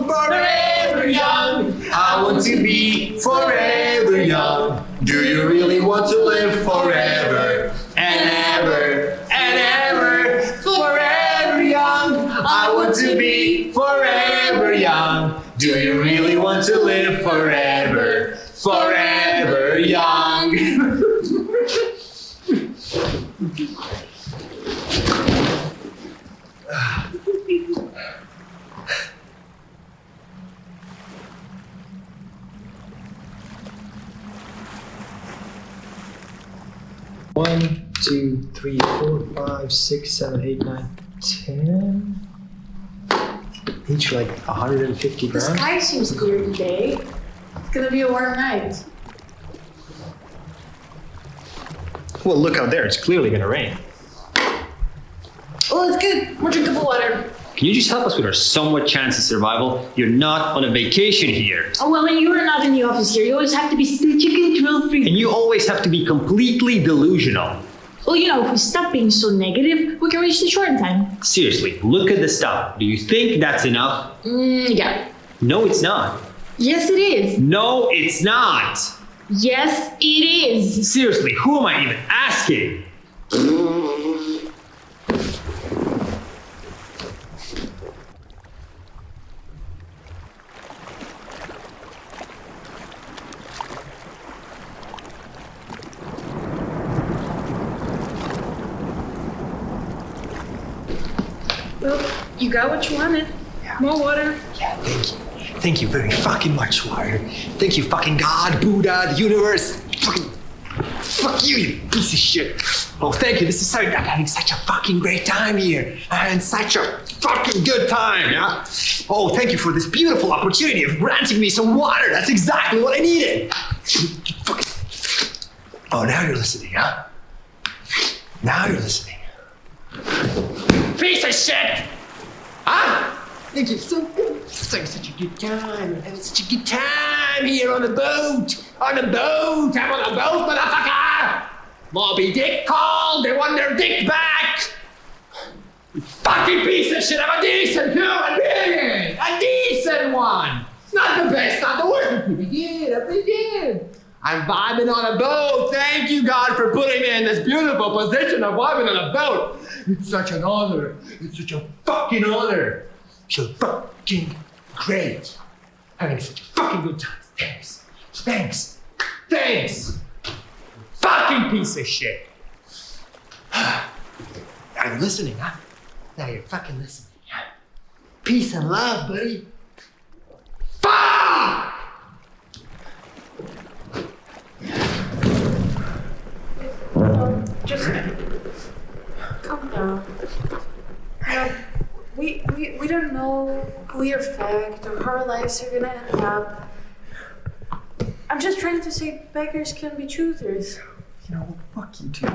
Forever young, I want to be forever young. Do you really want to live forever and ever and ever? Forever young, I want to be forever young. Do you really want to live forever, forever young? One, 2, 3, 4, 5, 6, 7, 8, 9, 10. Each like 150 The grams. sky seems clear today. It's gonna be a warm night. Well, look out there. It's clearly gonna rain. Oh, it's good. More drinkable water. Can you just help us with our somewhat chance of survival? You're not on a vacation here. Oh, well, and you are not in the office here. You always have to be such a control freak. And you always have to be completely delusional. Well, you know, if we stop being so negative, we can reach the shore in time. Seriously, look at the stuff. Do you think that's enough? Yeah. No, it's not. Yes, it is. No, it's not. Yes, it is. Seriously, who am I even asking? Well, you got what you wanted. More water. Yeah, thank you. Thank you very fucking much, Wire. Thank you, fucking God, Buddha, the universe. Fuck you, you piece of shit. Oh, thank you. I'm having such a fucking great time here. I'm having such a fucking good time, yeah? Oh, thank you for this beautiful opportunity of granting me some water. That's exactly what I needed. Oh, now you're listening, huh? Now you're listening. Piece of shit! Huh? Thank you so good. It's like such a good time. Having such a good time here on the boat. On the boat. I'm on a boat, motherfucker. Moby Dick called. They want their dick back. You fucking piece of shit. I'm a decent human being. A decent one. Not the best, not the worst. I'm pretty good. I'm vibing on a boat. Thank you, God, for putting me in this beautiful position of vibing on a boat. It's such an honor. It's such a fucking honor. So fucking great. Having such a fucking good time. Thanks. Thanks. Thanks. Fucking piece of shit. Now you're listening, huh? Now you're fucking listening. Huh? Peace and love, buddy. Fuck! Just calm down. We don't know clear fact or how our lives are gonna end up. I'm just trying to say beggars can be choosers. You know, fuck you too.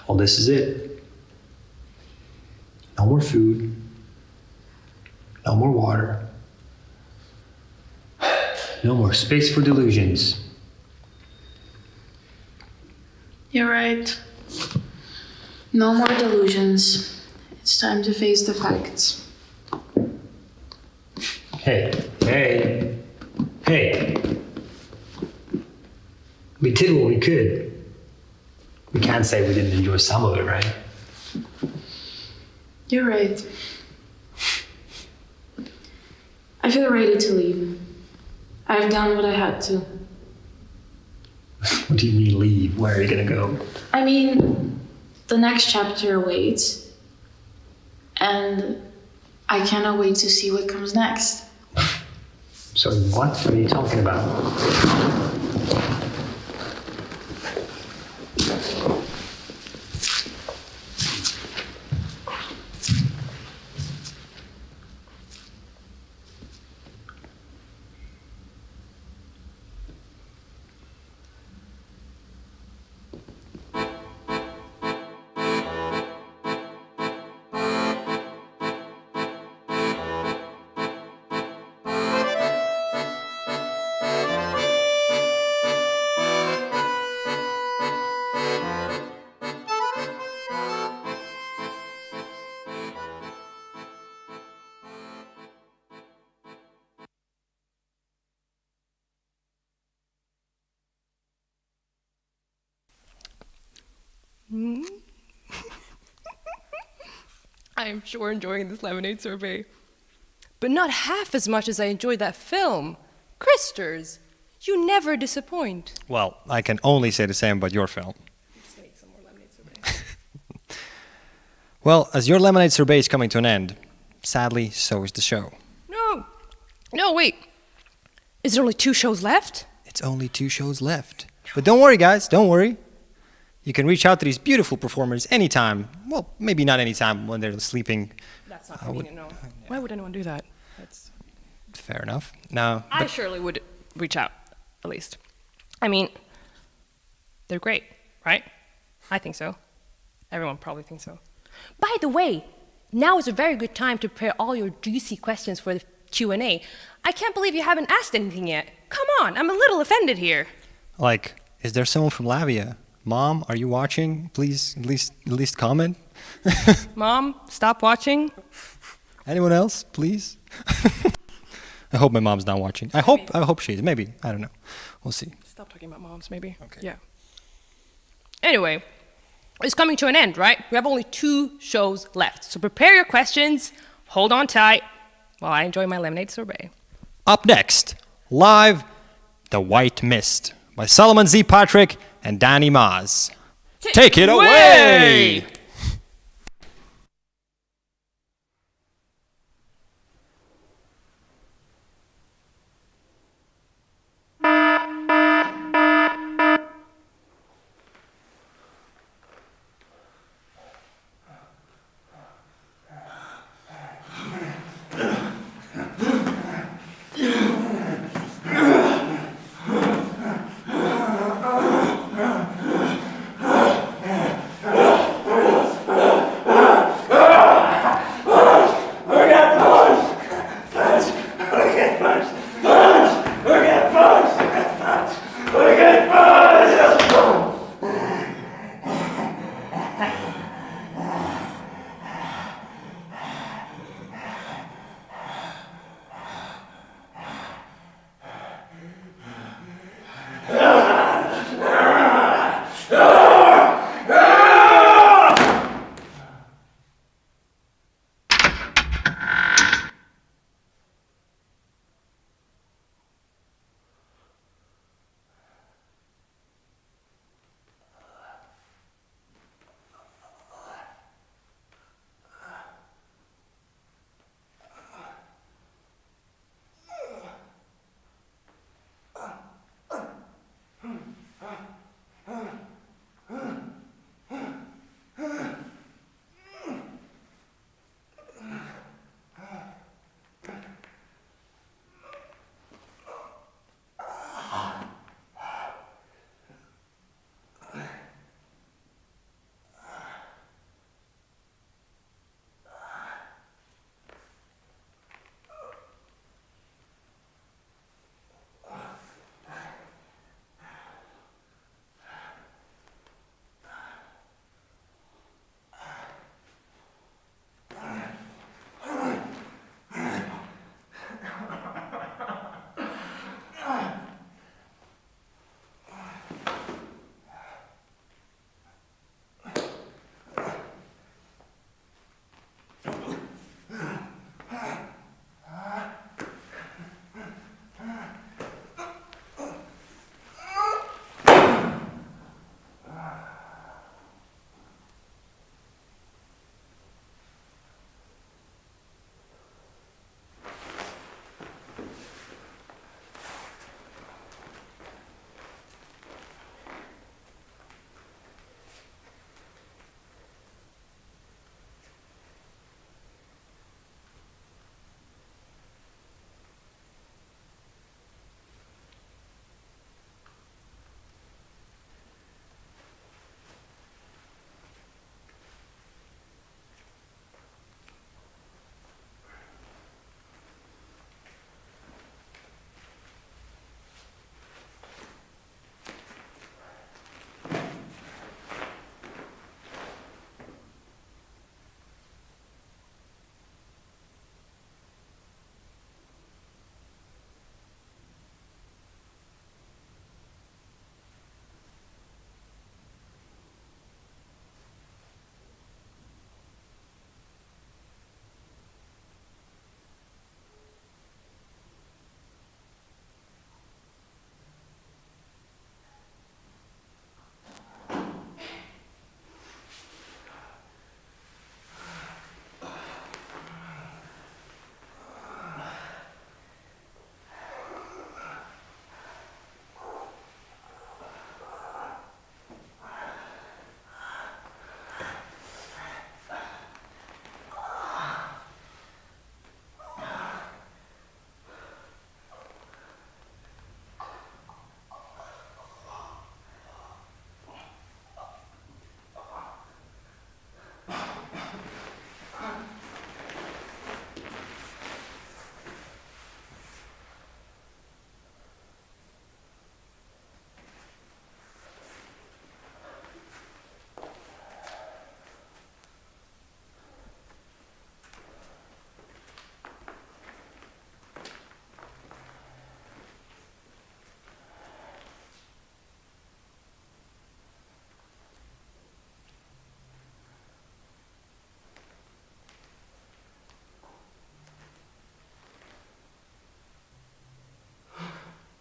Well, this is it. No more food. No more water. No more space for delusions. You're right. No more delusions. It's time to face the facts. Hey, Hey, we did what we could. We can't say we didn't enjoy some of it, right? You're right. I feel ready to leave. I've done what I had to. What do you mean leave? Where are you gonna go? I mean, the next chapter awaits. And I cannot wait to see what comes next. So what are you talking about? I am sure enjoying this lemonade sorbet. But not half as much as I enjoyed that film. Christers, you never disappoint. Well, I can only say the same about your film. Let's make some more lemonade sorbet. Well, as your lemonade sorbet is coming to an end, sadly, so is the show. No, wait. Is there only 2 shows left? It's only 2 shows left. But don't worry, guys, don't worry. You can reach out to these beautiful performers anytime. Well, maybe not anytime when they're sleeping. That's not convenient, no. Why would anyone do that? That's fair enough. No, I surely would reach out, at least. I mean, they're great, right? I think so. Everyone probably thinks so. By the way, now is a very good time to prepare all your juicy questions for the Q&A. I can't believe you haven't asked anything yet. Come on, I'm a little offended here. like, is there someone from Lavia? Mom, are you watching? Please, at least comment. Mom, stop watching. Anyone else, please? I hope my mom's not watching. I hope she is. Maybe. I don't know. We'll see. Stop talking about moms, maybe. Okay. Yeah. Anyway, it's coming to an end, right? We have only 2 shows left. So prepare your questions. Hold on tight while I enjoy my lemonade sorbet. Up next, live, The White Mist by Solomon Z. Patrick and Danny Maz. Take it away!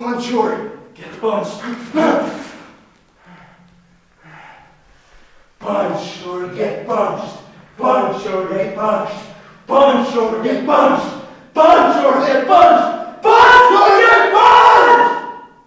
Punch or get punched. Punch or get punched. Punch or get punched. Punch or get punched. Punch or get punched. Punch or get punched.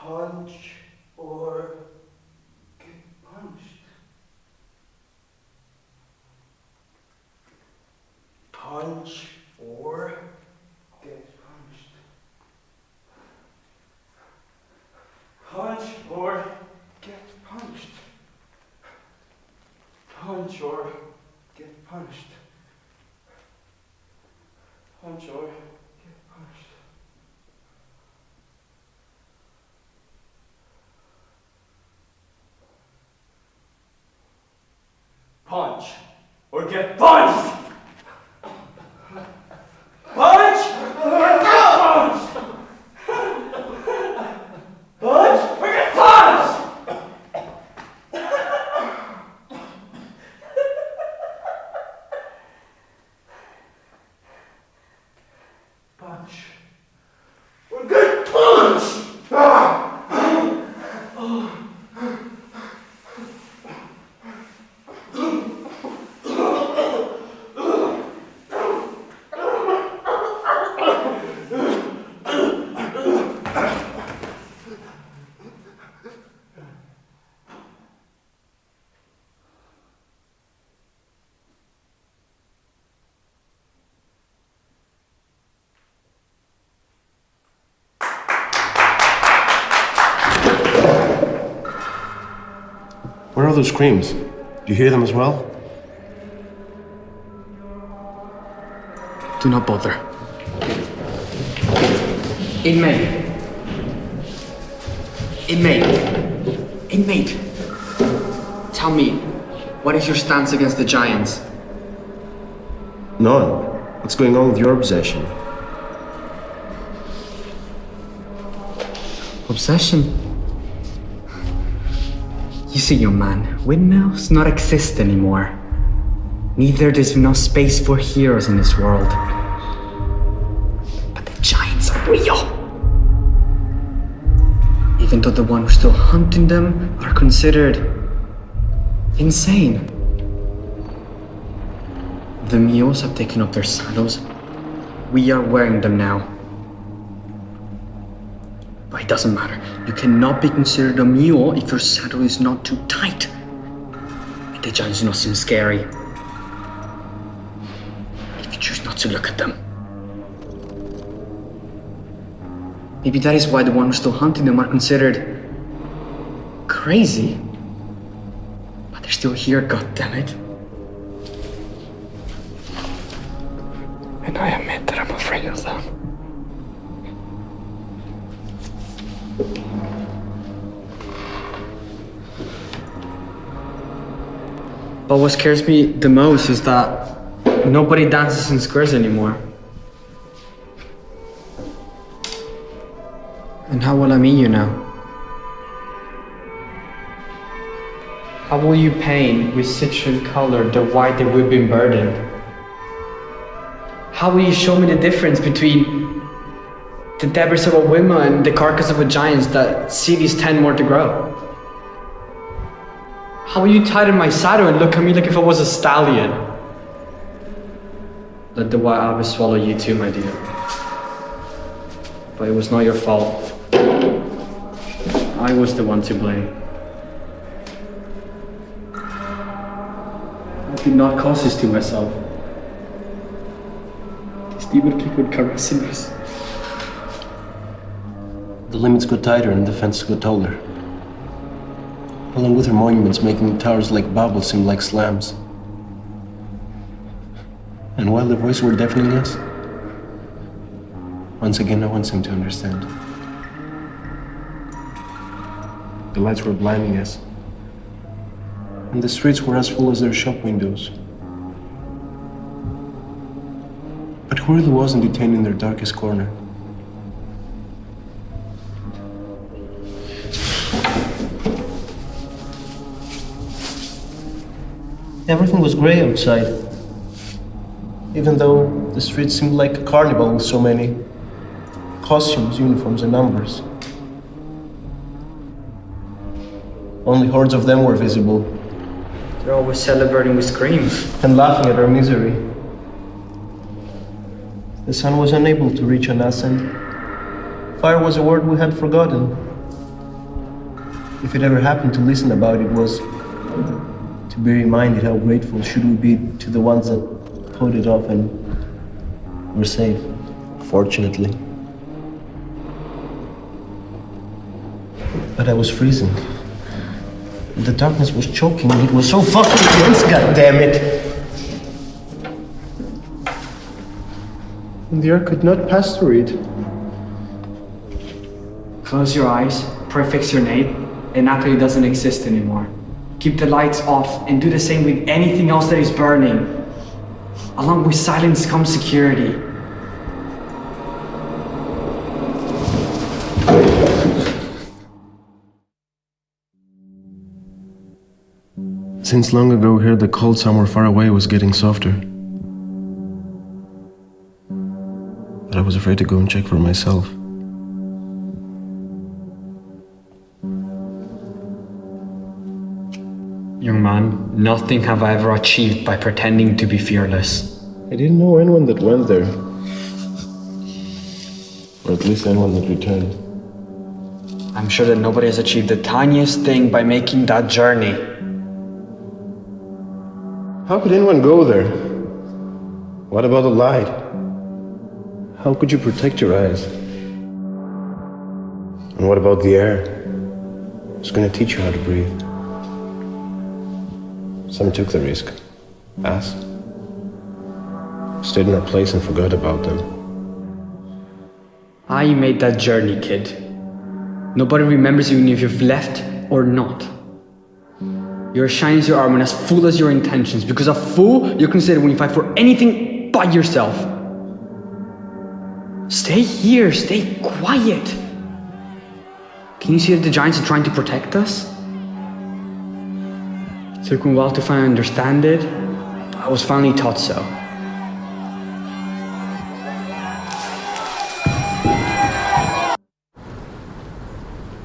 Punch or get punched. Punch or get punched. Punch or get punched. Punch or get punched. Punch or get punched. Punch or get punched! Punch or get punched! Punch or get punched! Punch or get punched! those screams? Do you hear them as well? Do not bother. Inmate. Inmate. Inmate. Tell me, what is your stance against the giants? None. What's going on with your obsession? Obsession? You see, young man, windmills not exist anymore. Neither there's no space for heroes in this world. But the giants are real. Even though the ones still hunting them are considered insane. The mules have taken up their saddles. We are wearing them now. But it doesn't matter. You cannot be considered a mule if your saddle is not too tight. And the giants do not seem scary. If you choose not to look at them. Maybe that is why the ones still hunting them are considered crazy. But they're still here, goddammit. And I admit that I'm afraid of them. But what scares me the most is that nobody dances in squares anymore. And how will I meet you now? How will you paint with citron color the white that we've been burdened? How will you show me the difference between the debris of a windmill and the carcass of a giant that cities tend more to grow? How will you tighten my saddle and look at me like if I was a stallion? Let the white abyss swallow you too, my dear. But it was not your fault. I was the one to blame. I did not cause this to myself. These demon liquid caressing us. The limits got tighter and the fence got taller. Along with her monuments making the towers like bubbles seem like slams. And while the voices were deafening us, once again no one seemed to understand. The lights were blinding us. And the streets were as full as their shop windows. But who really wasn't detained in their darkest corner? Everything was grey outside, even though the streets seemed like a carnival with so many costumes, uniforms, and numbers. Only hordes of them were visible. They're always celebrating with screams. And laughing at our misery. The sun was unable to reach on us, and fire was a word we had forgotten. If it ever happened to listen about it, was to be reminded how grateful should we be to the ones that pulled it off and were safe, fortunately. But I was freezing. The darkness was choking me. It was so fucking dense, goddammit! And the air could not pass through it. Close your eyes, prefix your name, and Natalie doesn't exist anymore. Keep the lights off and do the same with anything else that is burning. Along with silence comes security. Since long ago, we heard the cold somewhere far away was getting softer. But I was afraid to go and check for myself. Young man, nothing have I ever achieved by pretending to be fearless. I didn't know anyone that went there. Or at least anyone that returned. I'm sure that nobody has achieved the tiniest thing by making that journey. How could anyone go there? What about the light? How could you protect your eyes? And what about the air? It's gonna teach you how to breathe. Some took the risk. Us. Stayed in our place and forgot about them. I made that journey, kid. Nobody remembers you even if you've left or not. You're as shiny as your armor and as full as your intentions, because a fool you're considered when you fight for anything but yourself. Stay here, stay quiet. Can you see that the giants are trying to protect us? It took me a while to finally understand it. I was finally taught so.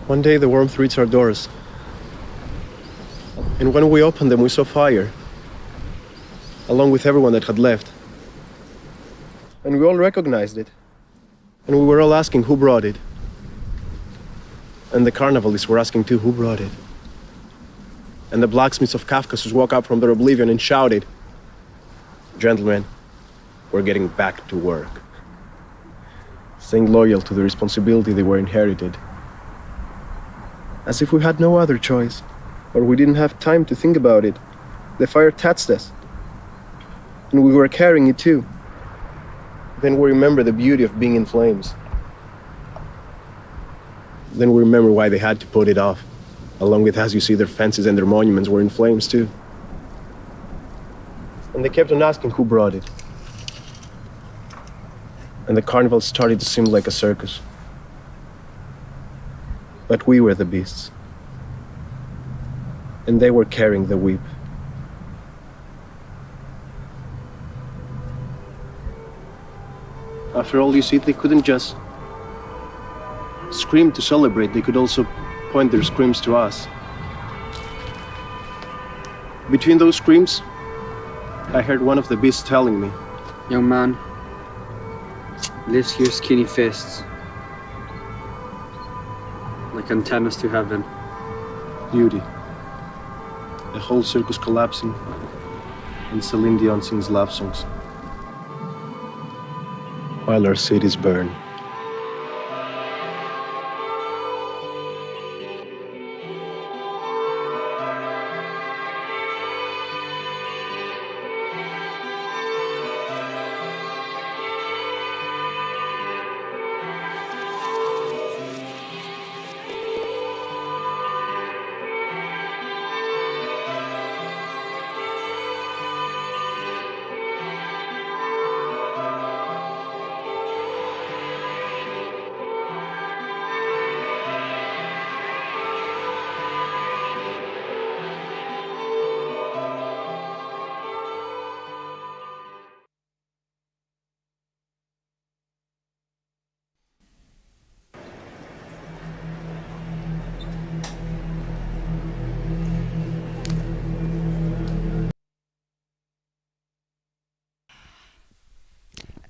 One day the warmth reached our doors. And when we opened them, we saw fire, along with everyone that had left. And we all recognized it. And we were all asking who brought it. And the carnivalists were asking too, who brought it? And the blacksmiths of Caucasus woke up from their oblivion and shouted, "Gentlemen, we're getting back to work." Staying loyal to the responsibility they were inherited. As if we had no other choice, or we didn't have time to think about it. The fire touched us. And we were carrying it too. Then we remember the beauty of being in flames. Then we remember why they had to put it off. Along with, as you see, their fences and their monuments were in flames too. And they kept on asking who brought it. And the carnival started to seem like a circus. But we were the beasts. And they were carrying the whip. After all, you see, they couldn't just scream to celebrate, they could also point their screams to us. Between those screams, I heard one of the beasts telling me, "Young man, lift your skinny fists like antennas to heaven." Beauty. The whole circus collapsing, and Celine Dion sings love songs, while our cities burn.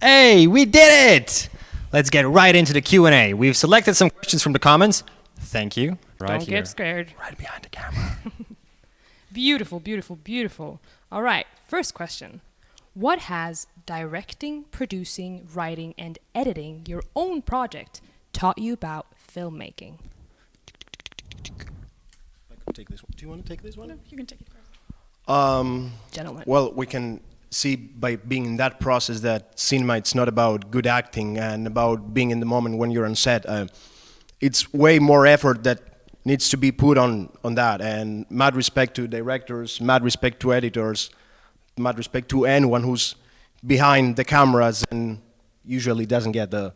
Hey, we did it! Let's get right into the Q&A. We've selected some questions from the comments. Thank you. Right Don't here. get scared. Right behind the camera. Beautiful, beautiful, beautiful. All right, first question. What has directing, producing, writing, and editing your own project taught you about filmmaking? I can take this one. Do you want to take this one? No, you can take it first. Gentlemen. Well, we can see by being in that process that cinema, it's not about good acting and about being in the moment when you're on set. It's way more effort that needs to be put on that, and mad respect to directors, mad respect to editors, mad respect to anyone who's behind the cameras and usually doesn't get the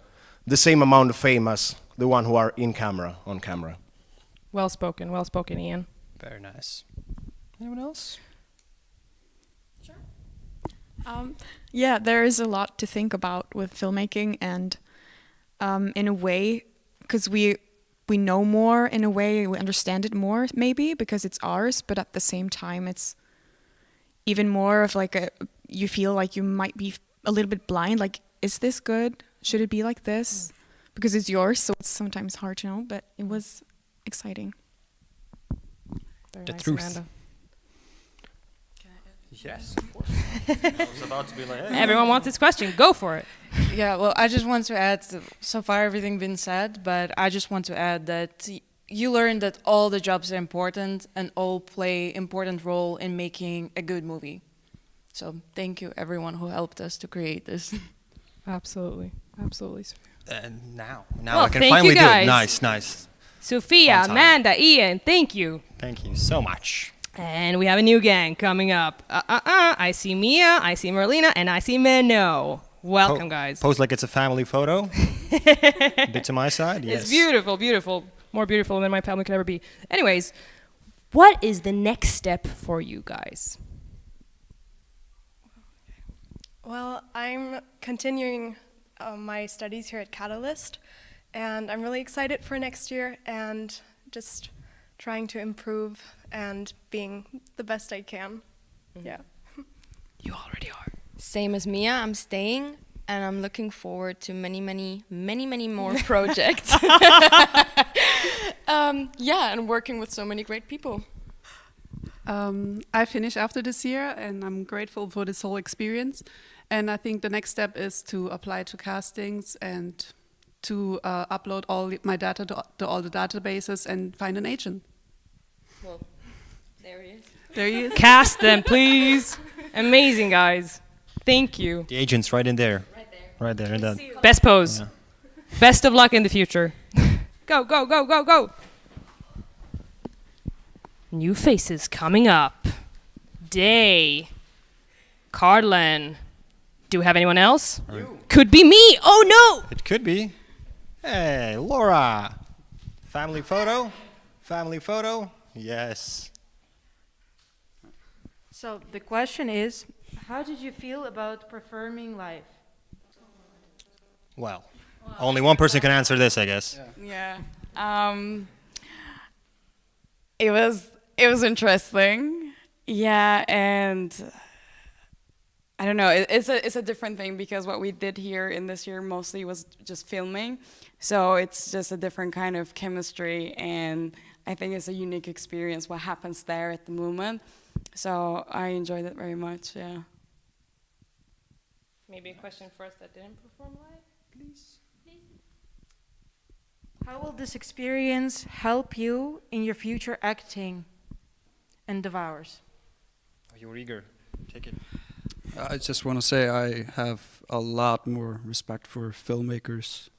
same amount of fame as the one who are on camera. Well spoken, Ian. Very nice. Anyone else? Yeah, there is a lot to think about with filmmaking, and in a way, because we know more, in a way, we understand it more, maybe, because it's ours, but at the same time, it's even more of like you feel like you might be a little bit blind, like, is this good? Should it be like this? Because it's yours, so it's sometimes hard to know, but it was exciting. Very the nice, truth. Amanda. Yes, of course. I was about to be like, hey. Everyone wants this question. Go for it. Yeah, well, I just want to add, so far everything been said, but I just want to add that you learn that all the jobs are important and all play important role in making a good movie. So thank you everyone who helped us to create this. Absolutely, absolutely. And now Well, I can thank finally you do guys. it. Nice. Sophia, On time. Amanda, Ian, thank you. Thank you so much. And we have a new gang coming up. I see Mia, I see Merlina, and I see Menno. Welcome, guys. Pose like it's a family photo. A bit to my side. Yes. It's beautiful, beautiful. More beautiful than my family could ever be. Anyways, what is the next step for you guys? Well, I'm continuing my studies here at Catalyst, and I'm really excited for next year and just trying to improve and being the best I can. Yeah. You already are. Same as Mia, I'm staying, and I'm looking forward to many more projects. Yeah, and working with so many great people. I finish after this year, and I'm grateful for this whole experience. And I think the next step is to apply to castings and to upload all my data to all the databases and find an agent. Well, there he is. There he is. Cast them, please. Amazing, guys. Thank you. The agent's right in there. Right there. In that. Best pose. Yeah. Best of luck in the future. Go, go, go, go, go. New faces coming up. Day. Cardlen. Do we have anyone else? Could be me. Oh no. It could be. Hey, Laura. Family photo? Family photo? Yes. So the question is, how did you feel about performing live? Well, only one person can answer this, I guess. Yeah. It was interesting. Yeah, and I don't know. It's a different thing because what we did here in this year mostly was just filming, so it's just a different kind of chemistry, and I think it's a unique experience what happens there at the moment. So I enjoyed it very much. Yeah. Maybe a question for us that didn't perform live, please. How will this experience help you in your future acting endeavors? Oh, you were eager. Take it. I just want to say I have a lot more respect for filmmakers.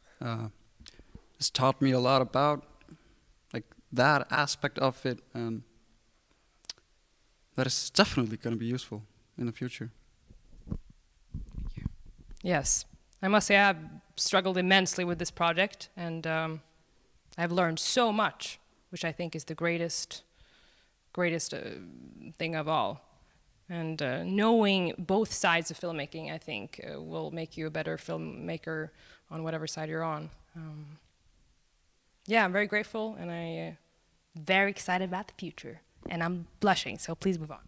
It's taught me a lot about like that aspect of it, and that is definitely going to be useful in the future. Yes. I must say I've struggled immensely with this project, and I've learned so much, which I think is the greatest thing of all. And knowing both sides of filmmaking, I think, will make you a better filmmaker on whatever side you're on. Yeah, I'm very grateful, and I'm very excited about the future. And I'm blushing, so please move on.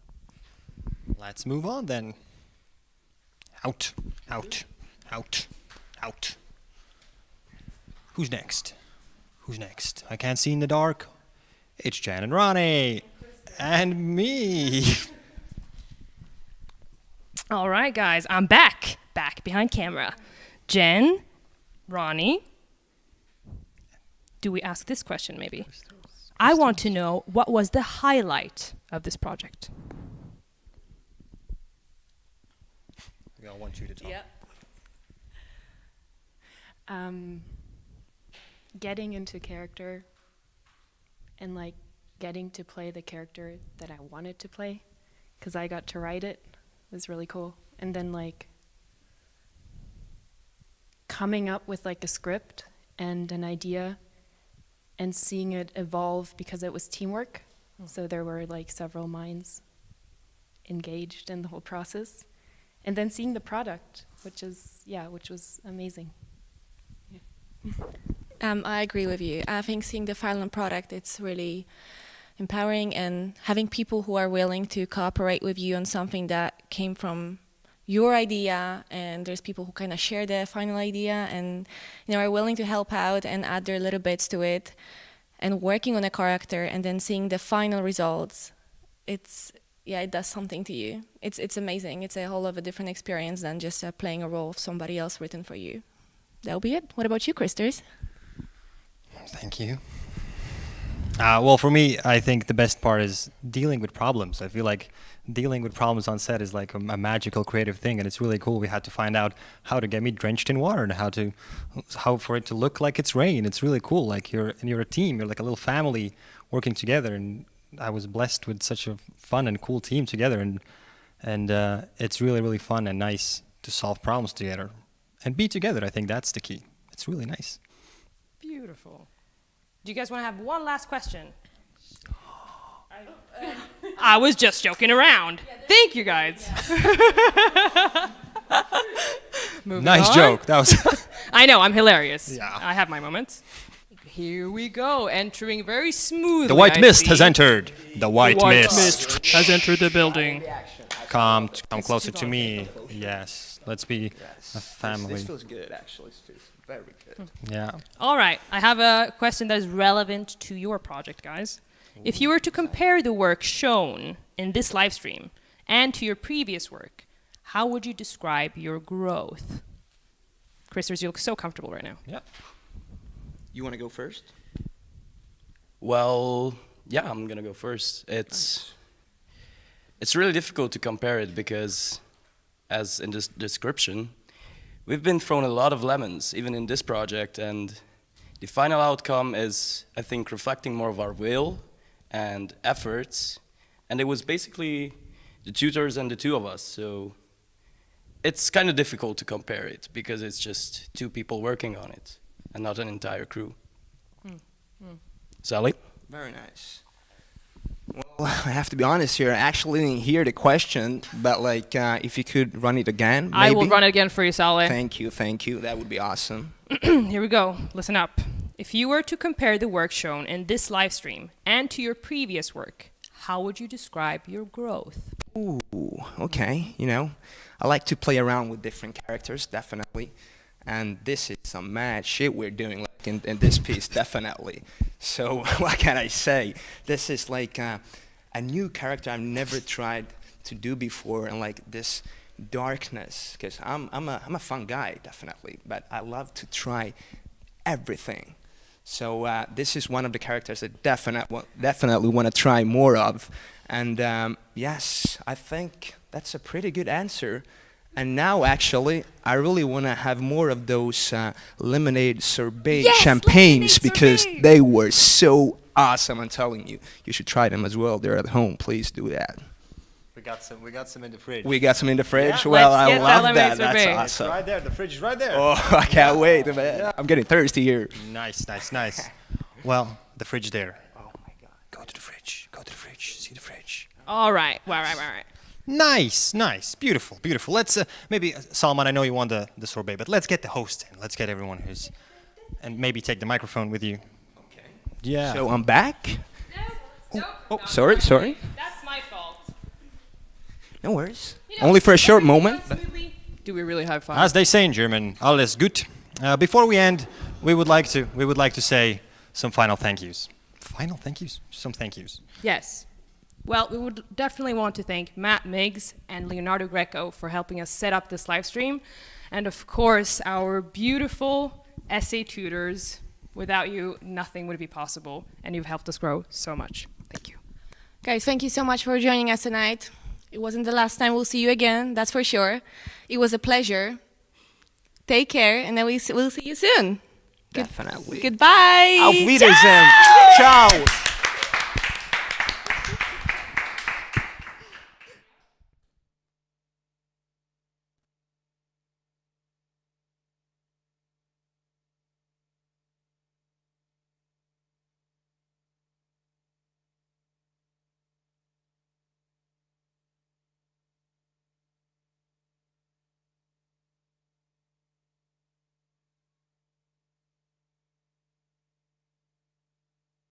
Let's move on then. Out, out, out, out. Who's next? Who's next? I can't see in the dark. It's Jan and Ronnie. And me. All right, guys, I'm back behind camera. Jen, Ronnie, do we ask this question maybe? I want to know, what was the highlight of this project? We all want you to talk. Yeah. Getting into character and like getting to play the character that I wanted to play, because I got to write it. Was really cool. And then like coming up with like a script and an idea and seeing it evolve because it was teamwork. So there were like several minds engaged in the whole process. And then seeing the product, which was amazing. Yeah. I agree with you. I think seeing the final product, it's really empowering, and having people who are willing to cooperate with you on something that came from your idea, and there's people who kind of share the final idea and are willing to help out and add their little bits to it, and working on a character and then seeing the final results, it does something to you. It's amazing. It's a whole of a different experience than just playing a role of somebody else written for you. That'll be it. What about you, Christers? Thank you. Well, for me, I think the best part is dealing with problems. I feel like dealing with problems on set is like a magical, creative thing, and it's really cool. We had to find out how to get me drenched in water and how for it to look like it's rain. It's really cool. Like you're a team. You're like a little family working together, and I was blessed with such a fun and cool team together, and it's really, really fun and nice to solve problems together and be together. I think that's the key. It's really nice. Beautiful. Do you guys want to have one last question? I was just joking around. Thank you, guys. Nice joke. That was. I know, I'm hilarious. Yeah. I have my moments. Here we go, entering very smoothly. The white mist has entered. The white mist has entered the building. Come closer to me. Yes. Let's be a family. This feels good, actually. This feels very good. Yeah. All right, I have a question that is relevant to your project, guys. If you were to compare the work shown in this live stream and to your previous work, how would you describe your growth? Christers, you look so comfortable right now. Yeah. You want to go first? Well, yeah, I'm gonna go first. It's really difficult to compare it because, as in this description, we've been thrown a lot of lemons, even in this project, and the final outcome is, I think, reflecting more of our will and efforts, and it was basically the tutors and the two of us, so it's kind of difficult to compare it because it's just two people working on it and not an entire crew. Sally? Very nice. Well, I have to be honest here. I actually didn't hear the question, but like, if you could run it again, maybe? I will run it again for you, Sally. Thank you. That would be awesome. Here we go. Listen up. If you were to compare the work shown in this live stream and to your previous work, how would you describe your growth? Ooh, okay. You know, I like to play around with different characters, definitely. And this is some mad shit we're doing like in this piece, definitely. So what can I say? This is like a new character I've never tried to do before, and like this darkness, because I'm a fun guy, definitely, but I love to try everything. So this is one of the characters that definitely want to try more of. And yes, I think that's a pretty good answer. And now, actually, I really want to have more of those lemonade sorbet champagnes because they were so awesome. I'm telling you, you should try them as well. They're at home. Please do that. We got some in the fridge. We got some in the fridge? Yeah. Well, I love that. That's awesome. It's right there. The fridge is right there. Oh, I can't wait, man. Yeah. I'm getting thirsty here. Nice. Well, the fridge there. Oh my God. Go to the fridge. See the fridge. All right. Nice. Beautiful. Let's maybe, Salman, I know you want the sorbet, but let's get the host in. Let's get everyone and maybe take the microphone with you. Okay. Yeah. So I'm back. No, sorry. That's my fault. No worries. Only for a short moment. Do we really high five? As they say in German, alles gut. Before we end, we would like to say some final thank yous. Some thank yous. Yes. Well, we would definitely want to thank Matt Miggs and Leonardo Greco for helping us set up this live stream. And of course, our beautiful essay tutors. Without you, nothing would be possible. And you've helped us grow so much. Thank you. Guys, thank you so much for joining us tonight. It wasn't the last time we'll see you again, that's for sure. It was a pleasure. Take care, and then we'll see you soon. Definitely. Goodbye. Auf Wiedersehen. Ciao.